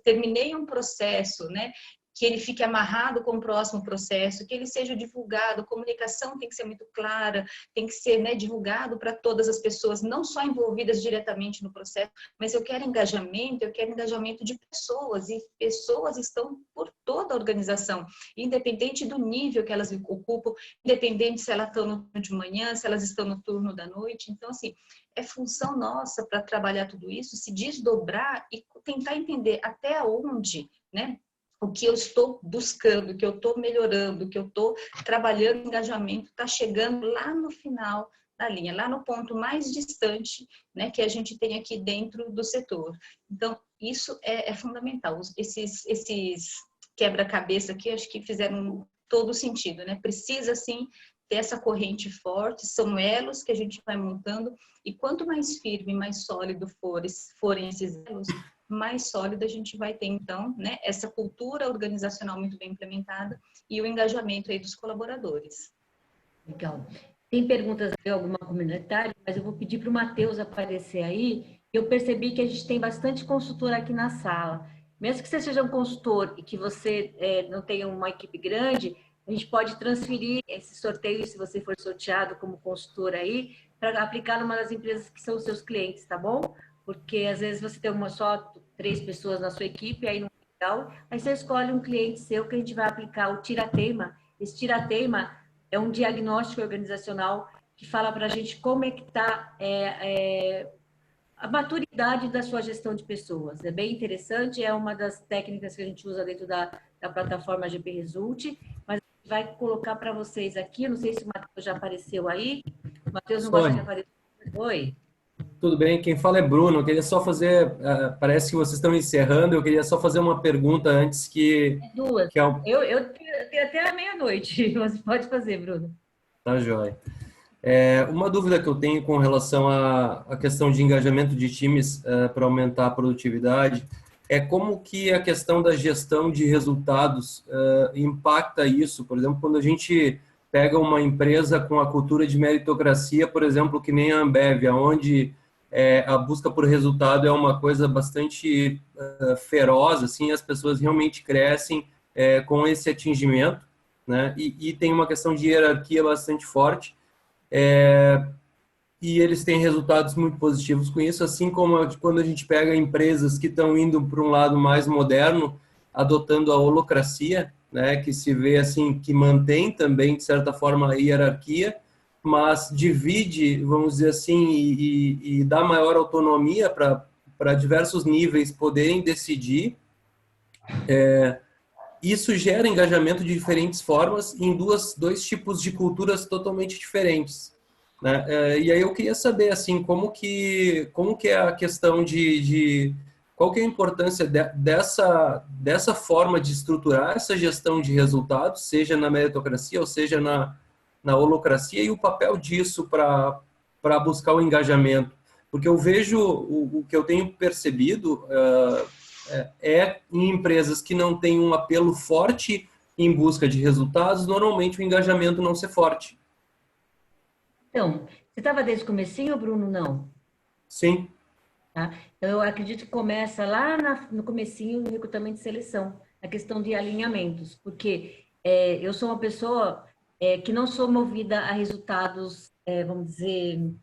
terminei um processo, né, que ele fique amarrado com o próximo processo, que ele seja divulgado, a comunicação tem que ser muito clara, tem que ser, né, divulgado para todas as pessoas, não só envolvidas diretamente no processo, mas eu quero engajamento de pessoas, e pessoas estão por toda a organização, independente do nível que elas ocupam, independente se elas estão no turno de manhã, se elas estão no turno da noite. Então, assim, é função nossa para trabalhar tudo isso, se desdobrar e tentar entender até onde, né, o que eu estou buscando, o que eu estou melhorando, o que eu estou trabalhando, engajamento, está chegando lá no final da linha, lá no ponto mais distante, né, que a gente tem aqui dentro do setor. Então, isso é fundamental. Esses quebra-cabeça aqui, acho que fizeram todo sentido, né? Precisa, sim, ter essa corrente forte, são elos que a gente vai montando, e quanto mais firme, mais sólido forem esses elos, mais sólida a gente vai ter, então, né, essa cultura organizacional muito bem implementada e o engajamento aí dos colaboradores. Legal. Tem perguntas de alguma comunitária, mas eu vou pedir para o Matheus aparecer aí. Eu percebi que a gente tem bastante consultor aqui na sala. Mesmo que você seja um consultor e que você não tenha uma equipe grande, a gente pode transferir esse sorteio, se você for sorteado como consultor aí, para aplicar numa das empresas que são os seus clientes, tá bom? Porque às vezes você tem só 3 pessoas na sua equipe, aí não é legal. Aí você escolhe um cliente seu que a gente vai aplicar o tira-teima. Esse tira-teima é um diagnóstico organizacional que fala para a gente como é que está a maturidade da sua gestão de pessoas. É bem interessante, é uma das técnicas que a gente usa dentro da plataforma GP Result, mas a gente vai colocar para vocês aqui, eu não sei se o Matheus já apareceu aí. O Matheus não gosta de aparecer. Oi. Tudo bem, quem fala é Bruno. Eu queria só fazer, parece que vocês estão encerrando, eu queria só fazer uma pergunta antes que... Duas. Que é eu tenho até a meia-noite, você pode fazer, Bruno. Tá, joia. Uma dúvida que eu tenho com relação à questão de engajamento de times para aumentar a produtividade é como que a questão da gestão de resultados impacta isso. Por exemplo, quando a gente pega uma empresa com a cultura de meritocracia, por exemplo, que nem a Ambev, onde a busca por resultado é uma coisa bastante feroz, assim, as pessoas realmente crescem com esse atingimento, né? E tem uma questão de hierarquia bastante forte, e eles têm resultados muito positivos com isso, assim como quando a gente pega empresas que estão indo para um lado mais moderno, adotando a holocracia, né, que se vê assim, que mantém também, de certa forma, a hierarquia, mas divide, vamos dizer assim, e dá maior autonomia para diversos níveis poderem decidir. Isso gera engajamento de diferentes formas em dois tipos de culturas totalmente diferentes, né? E aí eu queria saber, assim, como que é a questão qual que é a importância dessa forma de estruturar essa gestão de resultados, seja na meritocracia ou seja na holocracia, e o papel disso para buscar o engajamento. Porque eu vejo, o que eu tenho percebido em empresas que não têm um apelo forte em busca de resultados, normalmente o engajamento não ser forte. Então, você estava desde o comecinho, Bruno, não? Sim. Tá? Então, eu acredito que começa lá no comecinho, no recrutamento e seleção, a questão de alinhamentos, porque eu sou uma pessoa que não sou movida a resultados, vamos dizer,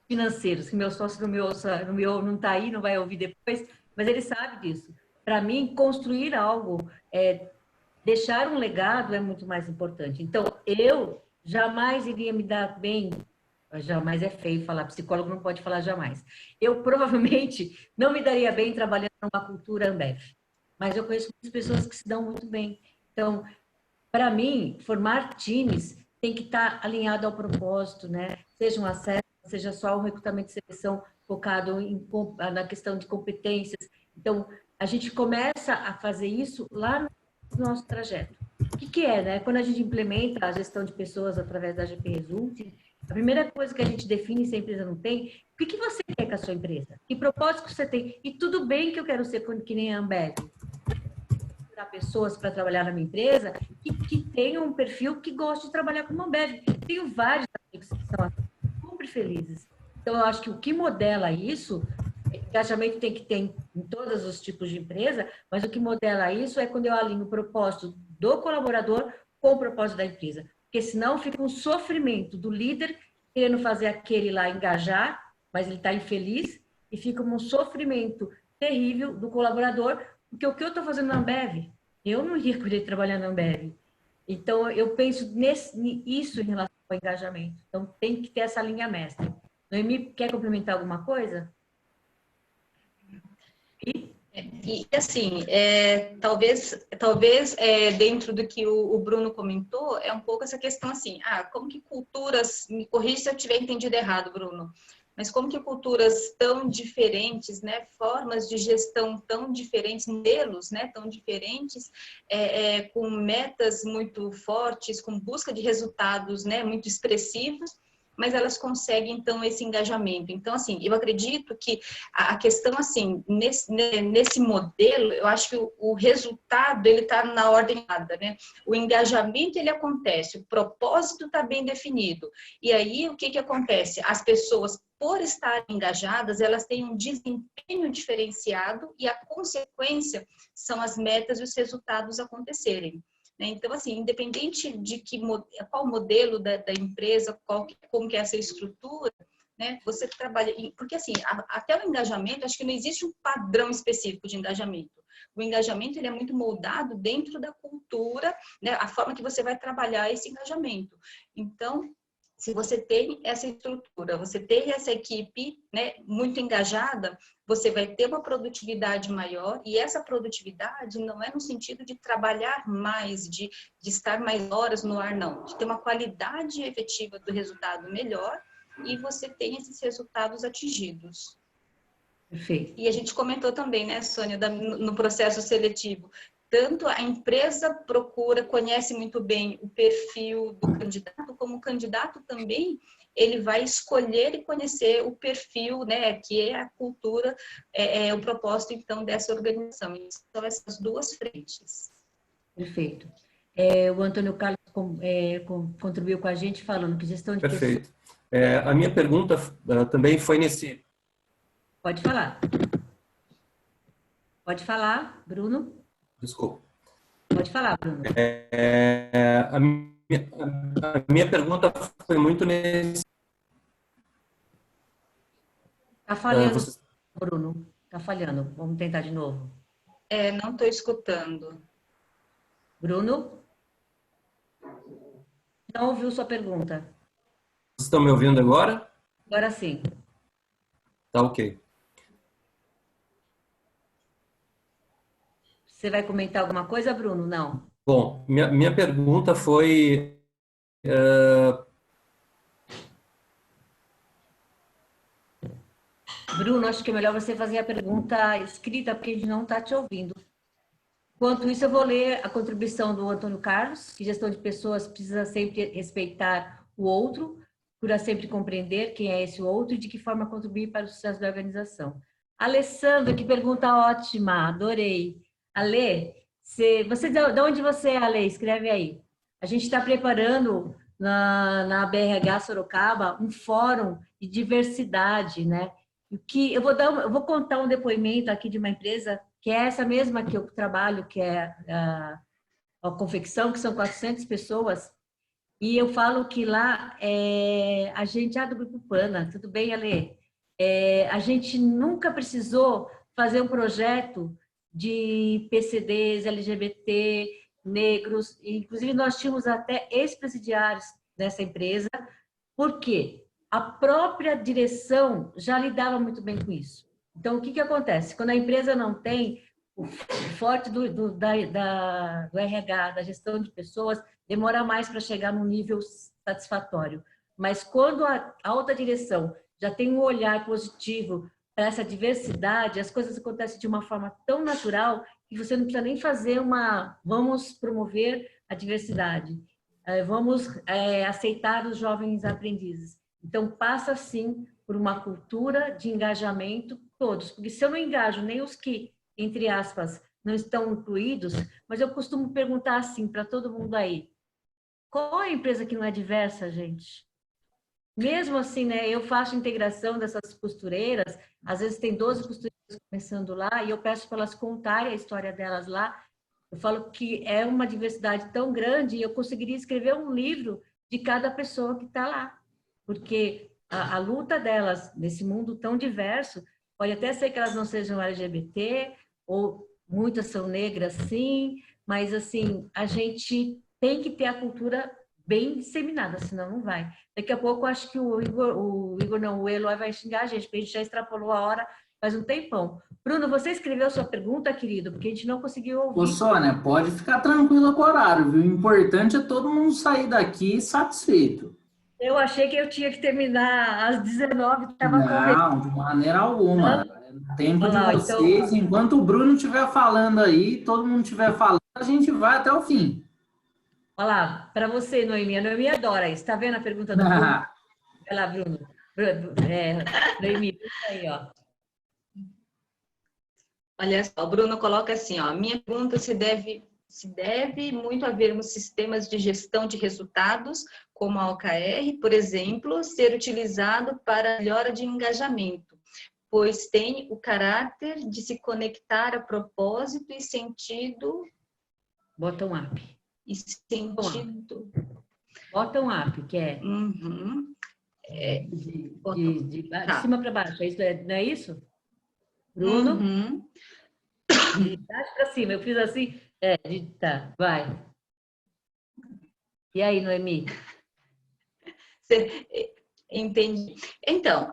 financeiros, que meu sócio não está aí, não vai ouvir depois, mas ele sabe disso. Para mim, construir algo, deixar um legado é muito mais importante. Então, eu jamais iria me dar bem, jamais é feio falar, psicólogo não pode falar jamais. Eu provavelmente não me daria bem trabalhando numa cultura Ambev, mas eu conheço muitas pessoas que se dão muito bem. Então, para mim, formar times tem que estar alinhado ao propósito, né? Seja um acesso, seja só um recrutamento e seleção focado na questão de competências. Então, a gente começa a fazer isso lá no nosso trajeto. O que é, né? Quando a gente implementa a gestão de pessoas através da GP Result, a primeira coisa que a gente define, se a empresa não tem, o que você quer com a sua empresa? Que propósito que você tem? E tudo bem que eu quero ser que nem a Ambev. Pessoas para trabalhar na minha empresa que tenham um perfil que goste de trabalhar com uma Ambev. Tenho vários amigos que são super felizes. Então, eu acho que o que modela isso, engajamento tem que ter em todos os tipos de empresa, mas o que modela isso é quando eu alinho o propósito do colaborador com o propósito da empresa. Porque senão fica um sofrimento do líder querendo fazer aquele lá engajar, mas ele está infeliz, e fica um sofrimento terrível do colaborador, porque o que eu estou fazendo na Ambev, eu não ia querer trabalhar na Ambev. Então, eu penso nisso em relação ao engajamento. Então, tem que ter essa linha mestra. Noemi, quer complementar alguma coisa? E assim, talvez dentro do que o Bruno comentou, é um pouco essa questão assim, como que culturas, me corrija se eu tiver entendido errado, Bruno, mas como que culturas tão diferentes, né, formas de gestão tão diferentes, modelos, né, tão diferentes, com metas muito fortes, com busca de resultados, né, muito expressivos, mas elas conseguem, então, esse engajamento. Então, assim, eu acredito que a questão, assim, nesse modelo, eu acho que o resultado, ele está na ordem errada, né? O engajamento, ele acontece, o propósito está bem definido. E aí, o que acontece? As pessoas, por estarem engajadas, elas têm um desempenho diferenciado e a consequência são as metas e os resultados acontecerem. Então, assim, independente de qual modelo da empresa, como que é essa estrutura, né, você trabalha... Porque, assim, até o engajamento, acho que não existe um padrão específico de engajamento. O engajamento, ele é muito moldado dentro da cultura, né, a forma que você vai trabalhar esse engajamento. Então, se você tem essa estrutura, você tem essa equipe, né, muito engajada, você vai ter uma produtividade maior, e essa produtividade não é no sentido de trabalhar mais, de estar mais horas no ar, não. De ter uma qualidade efetiva do resultado melhor e você tem esses resultados atingidos. Perfeito. E a gente comentou também, né, Sônia, no processo seletivo, tanto a empresa conhece muito bem o perfil do candidato, como o candidato também, ele vai escolher e conhecer o perfil, né, que é a cultura, o propósito, então, dessa organização. Então, essas duas frentes. Perfeito. O Antônio Carlos contribuiu com a gente falando que gestão de pessoas... Perfeito. A minha pergunta também foi nesse... Pode falar. Pode falar, Bruno. Desculpa. Pode falar, Bruno. A minha pergunta foi muito nesse... Está falhando, Bruno. Está falhando. Vamos tentar de novo. Não estou escutando. Bruno? Não ouviu sua pergunta. Vocês estão me ouvindo agora? Agora sim. Tá ok. Você vai comentar alguma coisa, Bruno? Não. Bom, minha pergunta foi... Bruno, acho que é melhor você fazer a pergunta escrita, porque a gente não está te ouvindo. Enquanto isso, eu vou ler a contribuição do Antônio Carlos, que gestão de pessoas precisa sempre respeitar o outro, procura sempre compreender quem é esse outro e de que forma contribuir para o sucesso da organização. Alessandra, que pergunta ótima, adorei. Ale, de onde você é, Ale? Escreve aí. A gente está preparando na BRH Sorocaba um fórum de diversidade, né? Eu vou contar um depoimento aqui de uma empresa que é essa mesma que eu trabalho, que é a confecção, que são 400 pessoas, e eu falo que lá a gente do Grupo Pana, tudo bem, Ale? A gente nunca precisou fazer um projeto de PCDs, LGBT, negros, inclusive nós tínhamos até ex-presidiários dessa empresa. Por quê? A própria direção já lidava muito bem com isso. Então, o que acontece? Quando a empresa não tem o forte do RH, da gestão de pessoas, demora mais para chegar num nível satisfatório. Mas quando a alta direção já tem um olhar positivo para essa diversidade, as coisas acontecem de uma forma tão natural que você não precisa nem fazer vamos promover a diversidade, vamos aceitar os jovens aprendizes. Então, passa, sim, por uma cultura de engajamento todos, porque se eu não engajo nem os que, entre aspas, não estão incluídos, mas eu costumo perguntar assim para todo mundo aí, qual é a empresa que não é diversa, gente? Mesmo assim, né, eu faço integração dessas costureiras, às vezes tem 12 costureiras começando lá, e eu peço para elas contarem a história delas lá. Eu falo que é uma diversidade tão grande, e eu conseguiria escrever um livro de cada pessoa que está lá, porque a luta delas nesse mundo tão diverso, pode até ser que elas não sejam LGBT, ou muitas são negras, sim, mas assim, a gente tem que ter a cultura bem disseminada, senão não vai. Daqui a pouco, acho que o Igor não, o Eloy vai xingar a gente, porque a gente já extrapolou a hora faz um tempão. Bruno, você escreveu sua pergunta, querido? Porque a gente não conseguiu Ô, ouvir. Sônia, pode ficar tranquila com o horário, viu? O importante é todo mundo sair daqui satisfeito. Eu achei que eu tinha que terminar às 19, estava conversando. Não, de maneira alguma. É o tempo Olha de lá, então, vocês, enquanto o Bruno estiver falando aí, todo mundo estiver falando, a gente vai até o fim. olha lá, para você, Noemi. A Noemi adora isso. Está vendo a pergunta do Bruno? Vai lá, Bruno. Noemi, isso aí, ó. Olha só, o Bruno coloca assim, ó, a minha pergunta se deve muito a vermos sistemas de gestão de resultados, como a OKR, por exemplo, ser utilizado para melhora de engajamento, pois tem o caráter de se conectar a propósito e sentido... Bottom up. E sentido... Bottom up, que é... Uhum. De cima para baixo, não é isso? Bruno? Uhum. De baixo para cima, eu fiz assim, tá, vai. E aí, Noemi? Entendi. Então,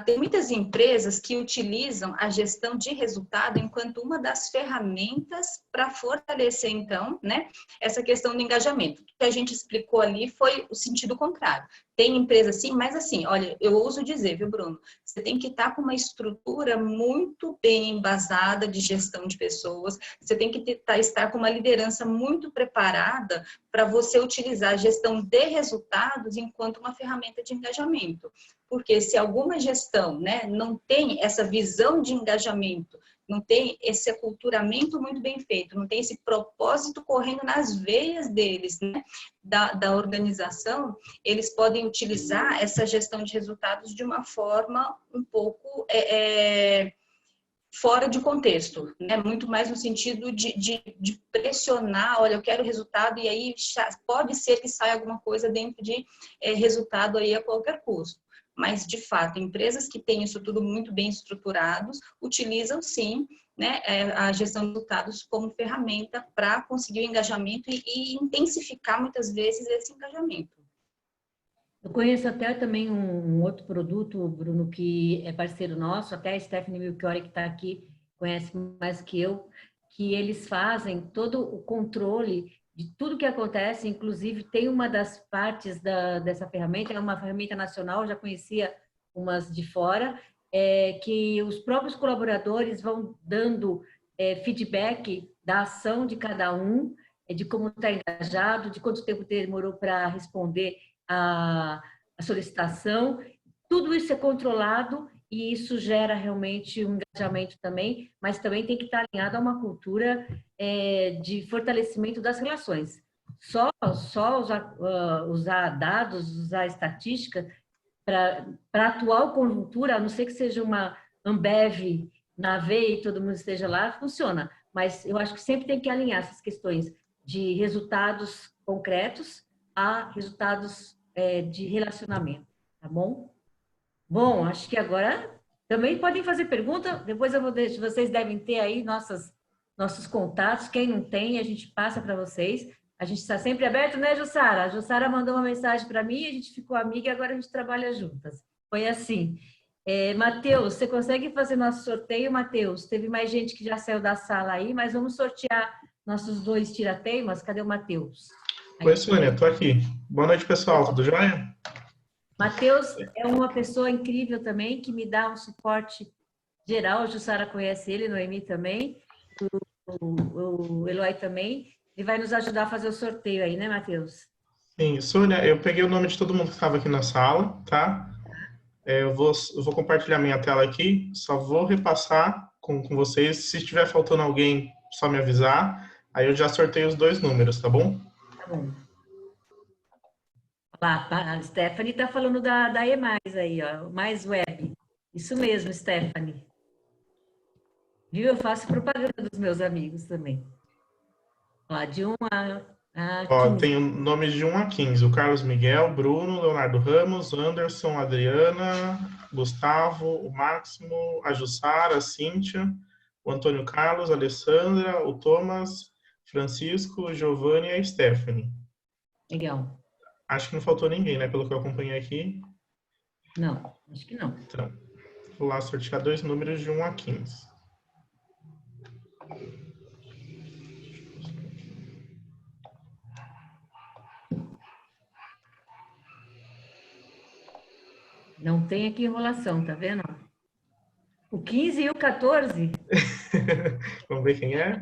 tem muitas empresas que utilizam a gestão de resultado enquanto uma das ferramentas para fortalecer, então, né, essa questão do engajamento. O que a gente explicou ali foi o sentido contrário. Tem empresa assim, mas assim, olha, eu ouso dizer, viu, Bruno? Você tem que estar com uma estrutura muito bem embasada de gestão de pessoas, você tem que estar com uma liderança muito preparada para você utilizar a gestão de resultados enquanto uma ferramenta de engajamento. Porque se alguma gestão, né, não tem essa visão de engajamento, não tem esse aculturamento muito bem feito, não tem esse propósito correndo nas veias deles, né, da organização, eles podem utilizar essa gestão de resultados de uma forma um pouco fora de contexto, né? Muito mais no sentido de pressionar, olha, eu quero resultado, e aí pode ser que saia alguma coisa dentro de resultado aí a qualquer custo. Mas, de fato, empresas que têm isso tudo muito bem estruturados, utilizam, sim, né, a gestão de resultados como ferramenta para conseguir o engajamento e intensificar, muitas vezes, esse engajamento. Eu conheço até também um outro produto, Bruno, que é parceiro nosso, até a Stephanie Milchiori, que está aqui, conhece mais que eu, que eles fazem todo o controle de tudo que acontece, inclusive tem uma das partes dessa ferramenta, é uma ferramenta nacional, já conhecia umas de fora, que os próprios colaboradores vão dando feedback da ação de cada um, de como está engajado, de quanto tempo demorou para responder a solicitação, tudo isso é controlado e isso gera realmente um engajamento também, mas também tem que estar alinhado a uma cultura de fortalecimento das relações. Só usar dados, usar estatística para a atual conjuntura, a não ser que seja uma Ambev na veia e todo mundo esteja lá, funciona. Mas eu acho que sempre tem que alinhar essas questões de resultados concretos a resultados de relacionamento, tá bom? Bom, acho que agora também podem fazer pergunta, depois eu vou deixar, vocês devem ter aí nossos contatos, quem não tem, a gente passa para vocês, a gente está sempre aberto, né, Jussara? A Jussara mandou uma mensagem para mim, a gente ficou amiga e agora a gente trabalha juntas. Foi assim. Matheus, você consegue fazer nosso sorteio, Matheus? Teve mais gente que já saiu da sala aí, mas vamos sortear nossos 2 tirateimas. Cadê o Matheus? Oi, Sônia, estou aqui. Boa noite, pessoal. Tudo jóia? Matheus é uma pessoa incrível também, que me dá um suporte geral. A Jussara conhece ele, Noemi também, o Eloy também. Ele vai nos ajudar a fazer o sorteio aí, né, Matheus? Sim, Sônia, eu peguei o nome de todo mundo que estava aqui na sala, tá? Eu vou compartilhar minha tela aqui, só vou repassar com vocês. Se estiver faltando alguém, só me avisar. Aí eu já sorteio os 2 números, tá bom? Tá bom. Lá, a Stephanie está falando da E+, aí, ó, Mais Web. Isso mesmo, Stephanie. Viu? Eu faço propaganda dos meus amigos também. Ó, de 1 a Ó, 15. tem nomes de 1 a 15. O Carlos Miguel, Bruno, Leonardo Ramos, Anderson, Adriana, Gustavo, o Máximo, a Jussara, a Cíntia, o Antônio Carlos, a Alessandra, o Thomas, Francisco, o Giovanni e a Stephanie. Legal. Acho que não faltou ninguém, né? Pelo que eu acompanhei aqui. Não, acho que não. Então, vou lá sortear 2 números de 1 a 15. Não tem aqui enrolação, tá vendo? O 15 e o 14. Vamos ver quem é?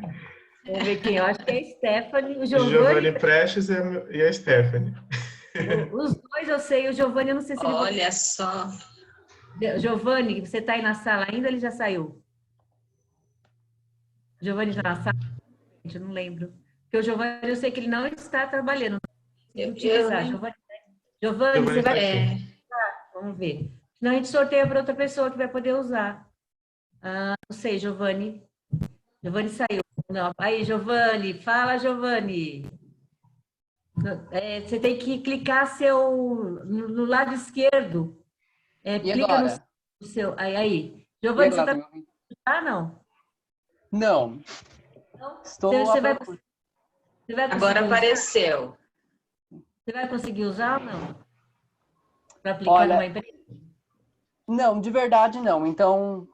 Vamos ver quem. Eu acho que é a Stephanie, o Giovanni Giovanni. Prestes e a Stephanie. Os dois eu sei. O Giovanni, eu não sei se ele... Olha só. Giovanni, você está aí na sala ainda ou ele já saiu? Giovanni está na sala? Gente, eu não lembro. Porque o Giovanni, eu sei que ele não está trabalhando. Utilizar. Giovanni, você vai... Vamos ver. Senão a gente sorteia para outra pessoa que vai poder usar. Ah, não sei, Giovanni. Giovanni saiu. Não. Aí, Giovanni. Fala, Giovanni. Você tem que clicar no lado esquerdo. Clica agora? no seu... Aí. Giovanni, você está... Ah, não. Não. Estou Você vai Agora apareceu. Você vai conseguir usar ou não? Para aplicar numa empresa? Não, de verdade não. Então,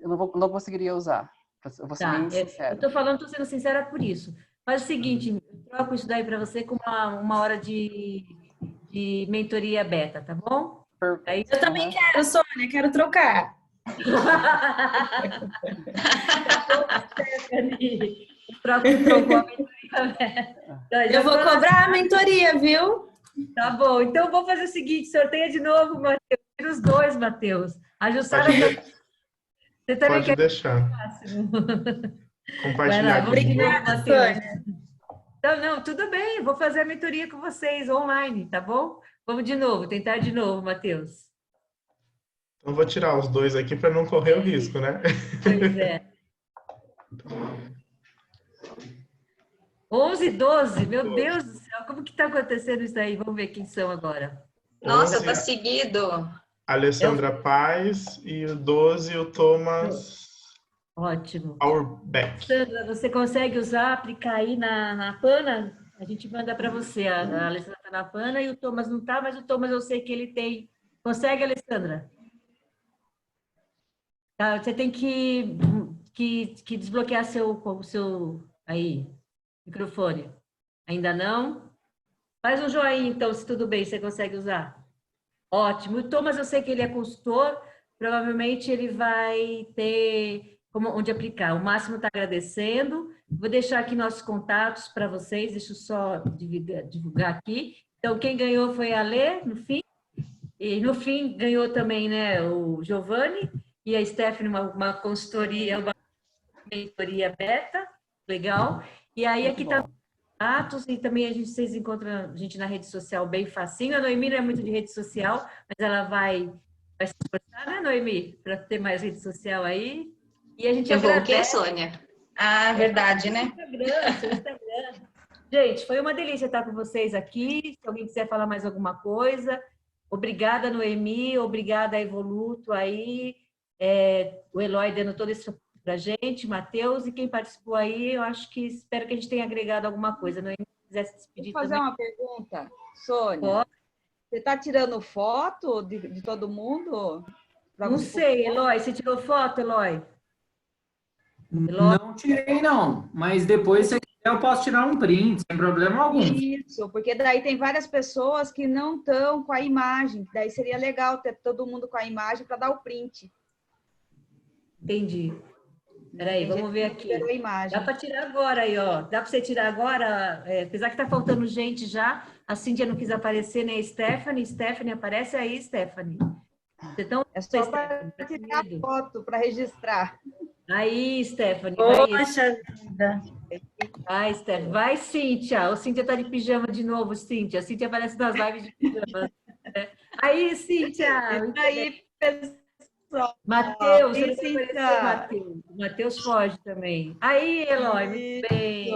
eu não conseguiria usar. Eu vou ser bem sincero. Eu estou sendo sincera por isso. Faz o seguinte, eu troco isso daí para você com uma hora de mentoria beta, tá bom? Aí, eu também quero, Sônia, quero trocar. Eu vou cobrar a mentoria, viu? Tá bom, então vou fazer o seguinte, sorteia de novo, Matheus. Tira os 2, Matheus. A Jussara... Você também pode deixar. Compartilhar. Obrigada, Sônia. Não, tudo bem, vou fazer a mentoria com vocês online, tá bom? Vamos de novo, tentar de novo, Matheus. Então vou tirar os 2 aqui para não correr o risco, né? Pois é. 11, 12, meu Deus do céu, como que está acontecendo isso aí? Vamos ver quem são agora. Nossa, tá seguido. Alessandra Paz e o 12, o Thomas. Ótimo. Auerbeck. Sandra, você consegue usar, aplicar aí na PANA? A gente manda para você. A Alessandra está na PANA e o Thomas não está, mas o Thomas eu sei que ele tem. Consegue, Alessandra? Tá, você tem que desbloquear seu aí, microfone. Ainda não? Faz um joinha, então, se tudo bem, você consegue usar. Ótimo. O Thomas, eu sei que ele é consultor, provavelmente ele vai ter onde aplicar. O Máximo está agradecendo. Vou deixar aqui nossos contatos para vocês, deixa eu só divulgar aqui. Então, quem ganhou foi a Lê, no fim. E no fim ganhou também, né, o Giovanni e a Stephanie, uma consultoria, uma mentoria beta, legal. E aí aqui tá contatos e também vocês encontram a gente na rede social bem facinho. A Noemi não é muito de rede social, mas ela vai se esforçar, né, Noemi, para ter mais rede social aí. E a gente agradece. O quê, Sônia? Ah, verdade, né? Seu Instagram. Gente, foi uma delícia estar com vocês aqui. Se alguém quiser falar mais alguma coisa, obrigada, Noemi, obrigada, Evoluto aí, o Eloy dando todo isso para a gente, Matheus, e quem participou aí, eu acho que espero que a gente tenha agregado alguma coisa. Noemi, se quiser se despedir Vou fazer também. uma pergunta, Sônia. Você está tirando foto de todo mundo? Não sei, Eloy, você tirou foto, Eloy? Não tirei, não. Mas depois, se quiser, eu posso tirar um print, sem problema algum. Isso, porque daí tem várias pessoas que não estão com a imagem. Daí seria legal ter todo mundo com a imagem para dar o print. Entendi. Peraí, vamos ver aqui. A imagem. Dá para tirar agora aí, ó. Dá para você tirar agora, apesar que tá faltando gente já. A Cíntia não quis aparecer, nem a Stephanie. Stephanie, aparece aí, Stephanie. É só para tirar a foto, para registrar. Aí, Stephanie. Poxa vida. Vai, Stephanie. Vai, Cíntia. O Cíntia tá de pijama de novo, Cíntia. A Cíntia aparece nas lives de pijama. Aí, Cíntia. Aí, pessoal. Matheus, você não apareceu, Matheus. Matheus foge também. Aí, Eloy, muito bem.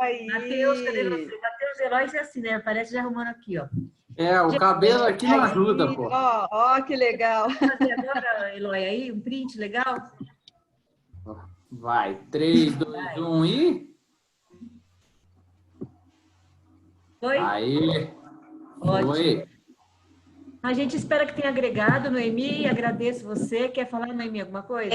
Aí. Matheus, cadê você? Matheus, Eloy, é assim, né? Parece já arrumando aqui, ó. O cabelo aqui não ajuda, pô. Ó, que legal. Vamos fazer agora, Eloy, aí, um print legal? Vai, 3, 2, 1 e... Foi? Aí. Ótimo. Foi. A gente espera que tenha agregado, Noemi, agradeço você. Quer falar, Noemi, alguma coisa?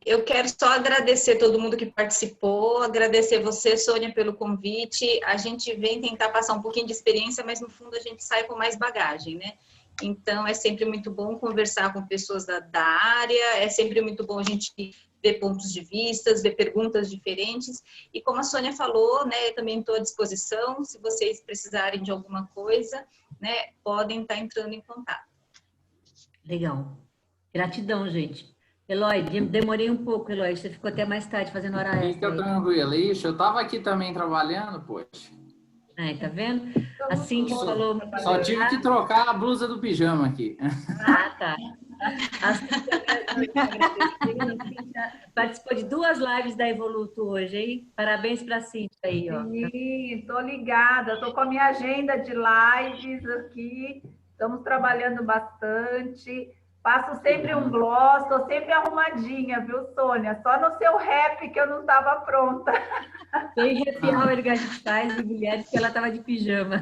Eu quero só agradecer todo mundo que participou, agradecer você, Sônia, pelo convite. A gente vem tentar passar um pouquinho de experiência, mas no fundo a gente sai com mais bagagem, né? Então, é sempre muito bom conversar com pessoas da área, é sempre muito bom a gente ver pontos de vista, ver perguntas diferentes. E como a Sônia falou, né, eu também estou à disposição, se vocês precisarem de alguma coisa, né, podem estar entrando em contato. Legal. Gratidão, gente. Eloy, demorei um pouco, Eloy, você ficou até mais tarde fazendo hora extra. Fica tranquilo, ixi, eu estava aqui também trabalhando, poxa. Tá vendo? A Cintia falou... Só tive que trocar a blusa do pijama aqui. Tá. A Cintia participou de 2 lives da Evoluto hoje, hein? Parabéns para a Cintia aí, ó. Sim, estou ligada, estou com a minha agenda de lives aqui, estamos trabalhando bastante. Faço sempre um gloss, estou sempre arrumadinha, viu, Sônia? Só no seu rap que eu não estava pronta. Bem happy hour que a gente faz de mulheres, que ela estava de pijama.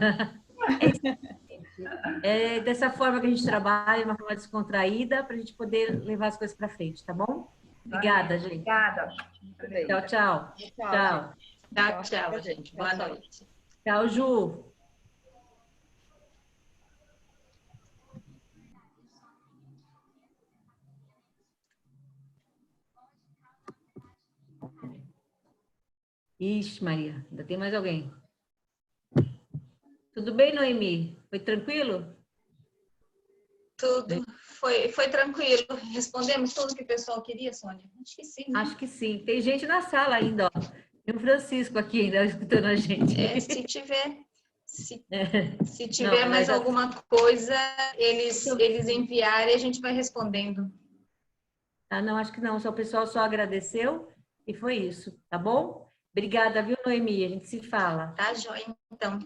É dessa forma que a gente trabalha, uma forma descontraída, para a gente poder levar as coisas para frente, tá bom? Obrigada, gente. Obrigada. Tchau, tchau. Tchau. Tchau, gente. Boa noite. Tchau, Ju. Ixi, Maria, ainda tem mais alguém? Tudo bem, Noemi? Foi tranquilo? Tudo. Foi tranquilo. Respondemos tudo que o pessoal queria, Sônia? Acho que sim. Né? Acho que sim. Tem gente na sala ainda, ó. Tem o Francisco aqui ainda escutando a gente. Se tiver mais alguma coisa, eles enviarem, a gente vai respondendo. Não, acho que não. Só o pessoal só agradeceu e foi isso, tá bom? Obrigada, viu, Noemi? A gente se fala. Tá, joia, então.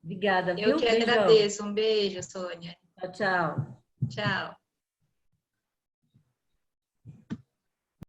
Obrigada, viu? Eu que agradeço. Um beijo, Sônia. Tchau, tchau. Tchau.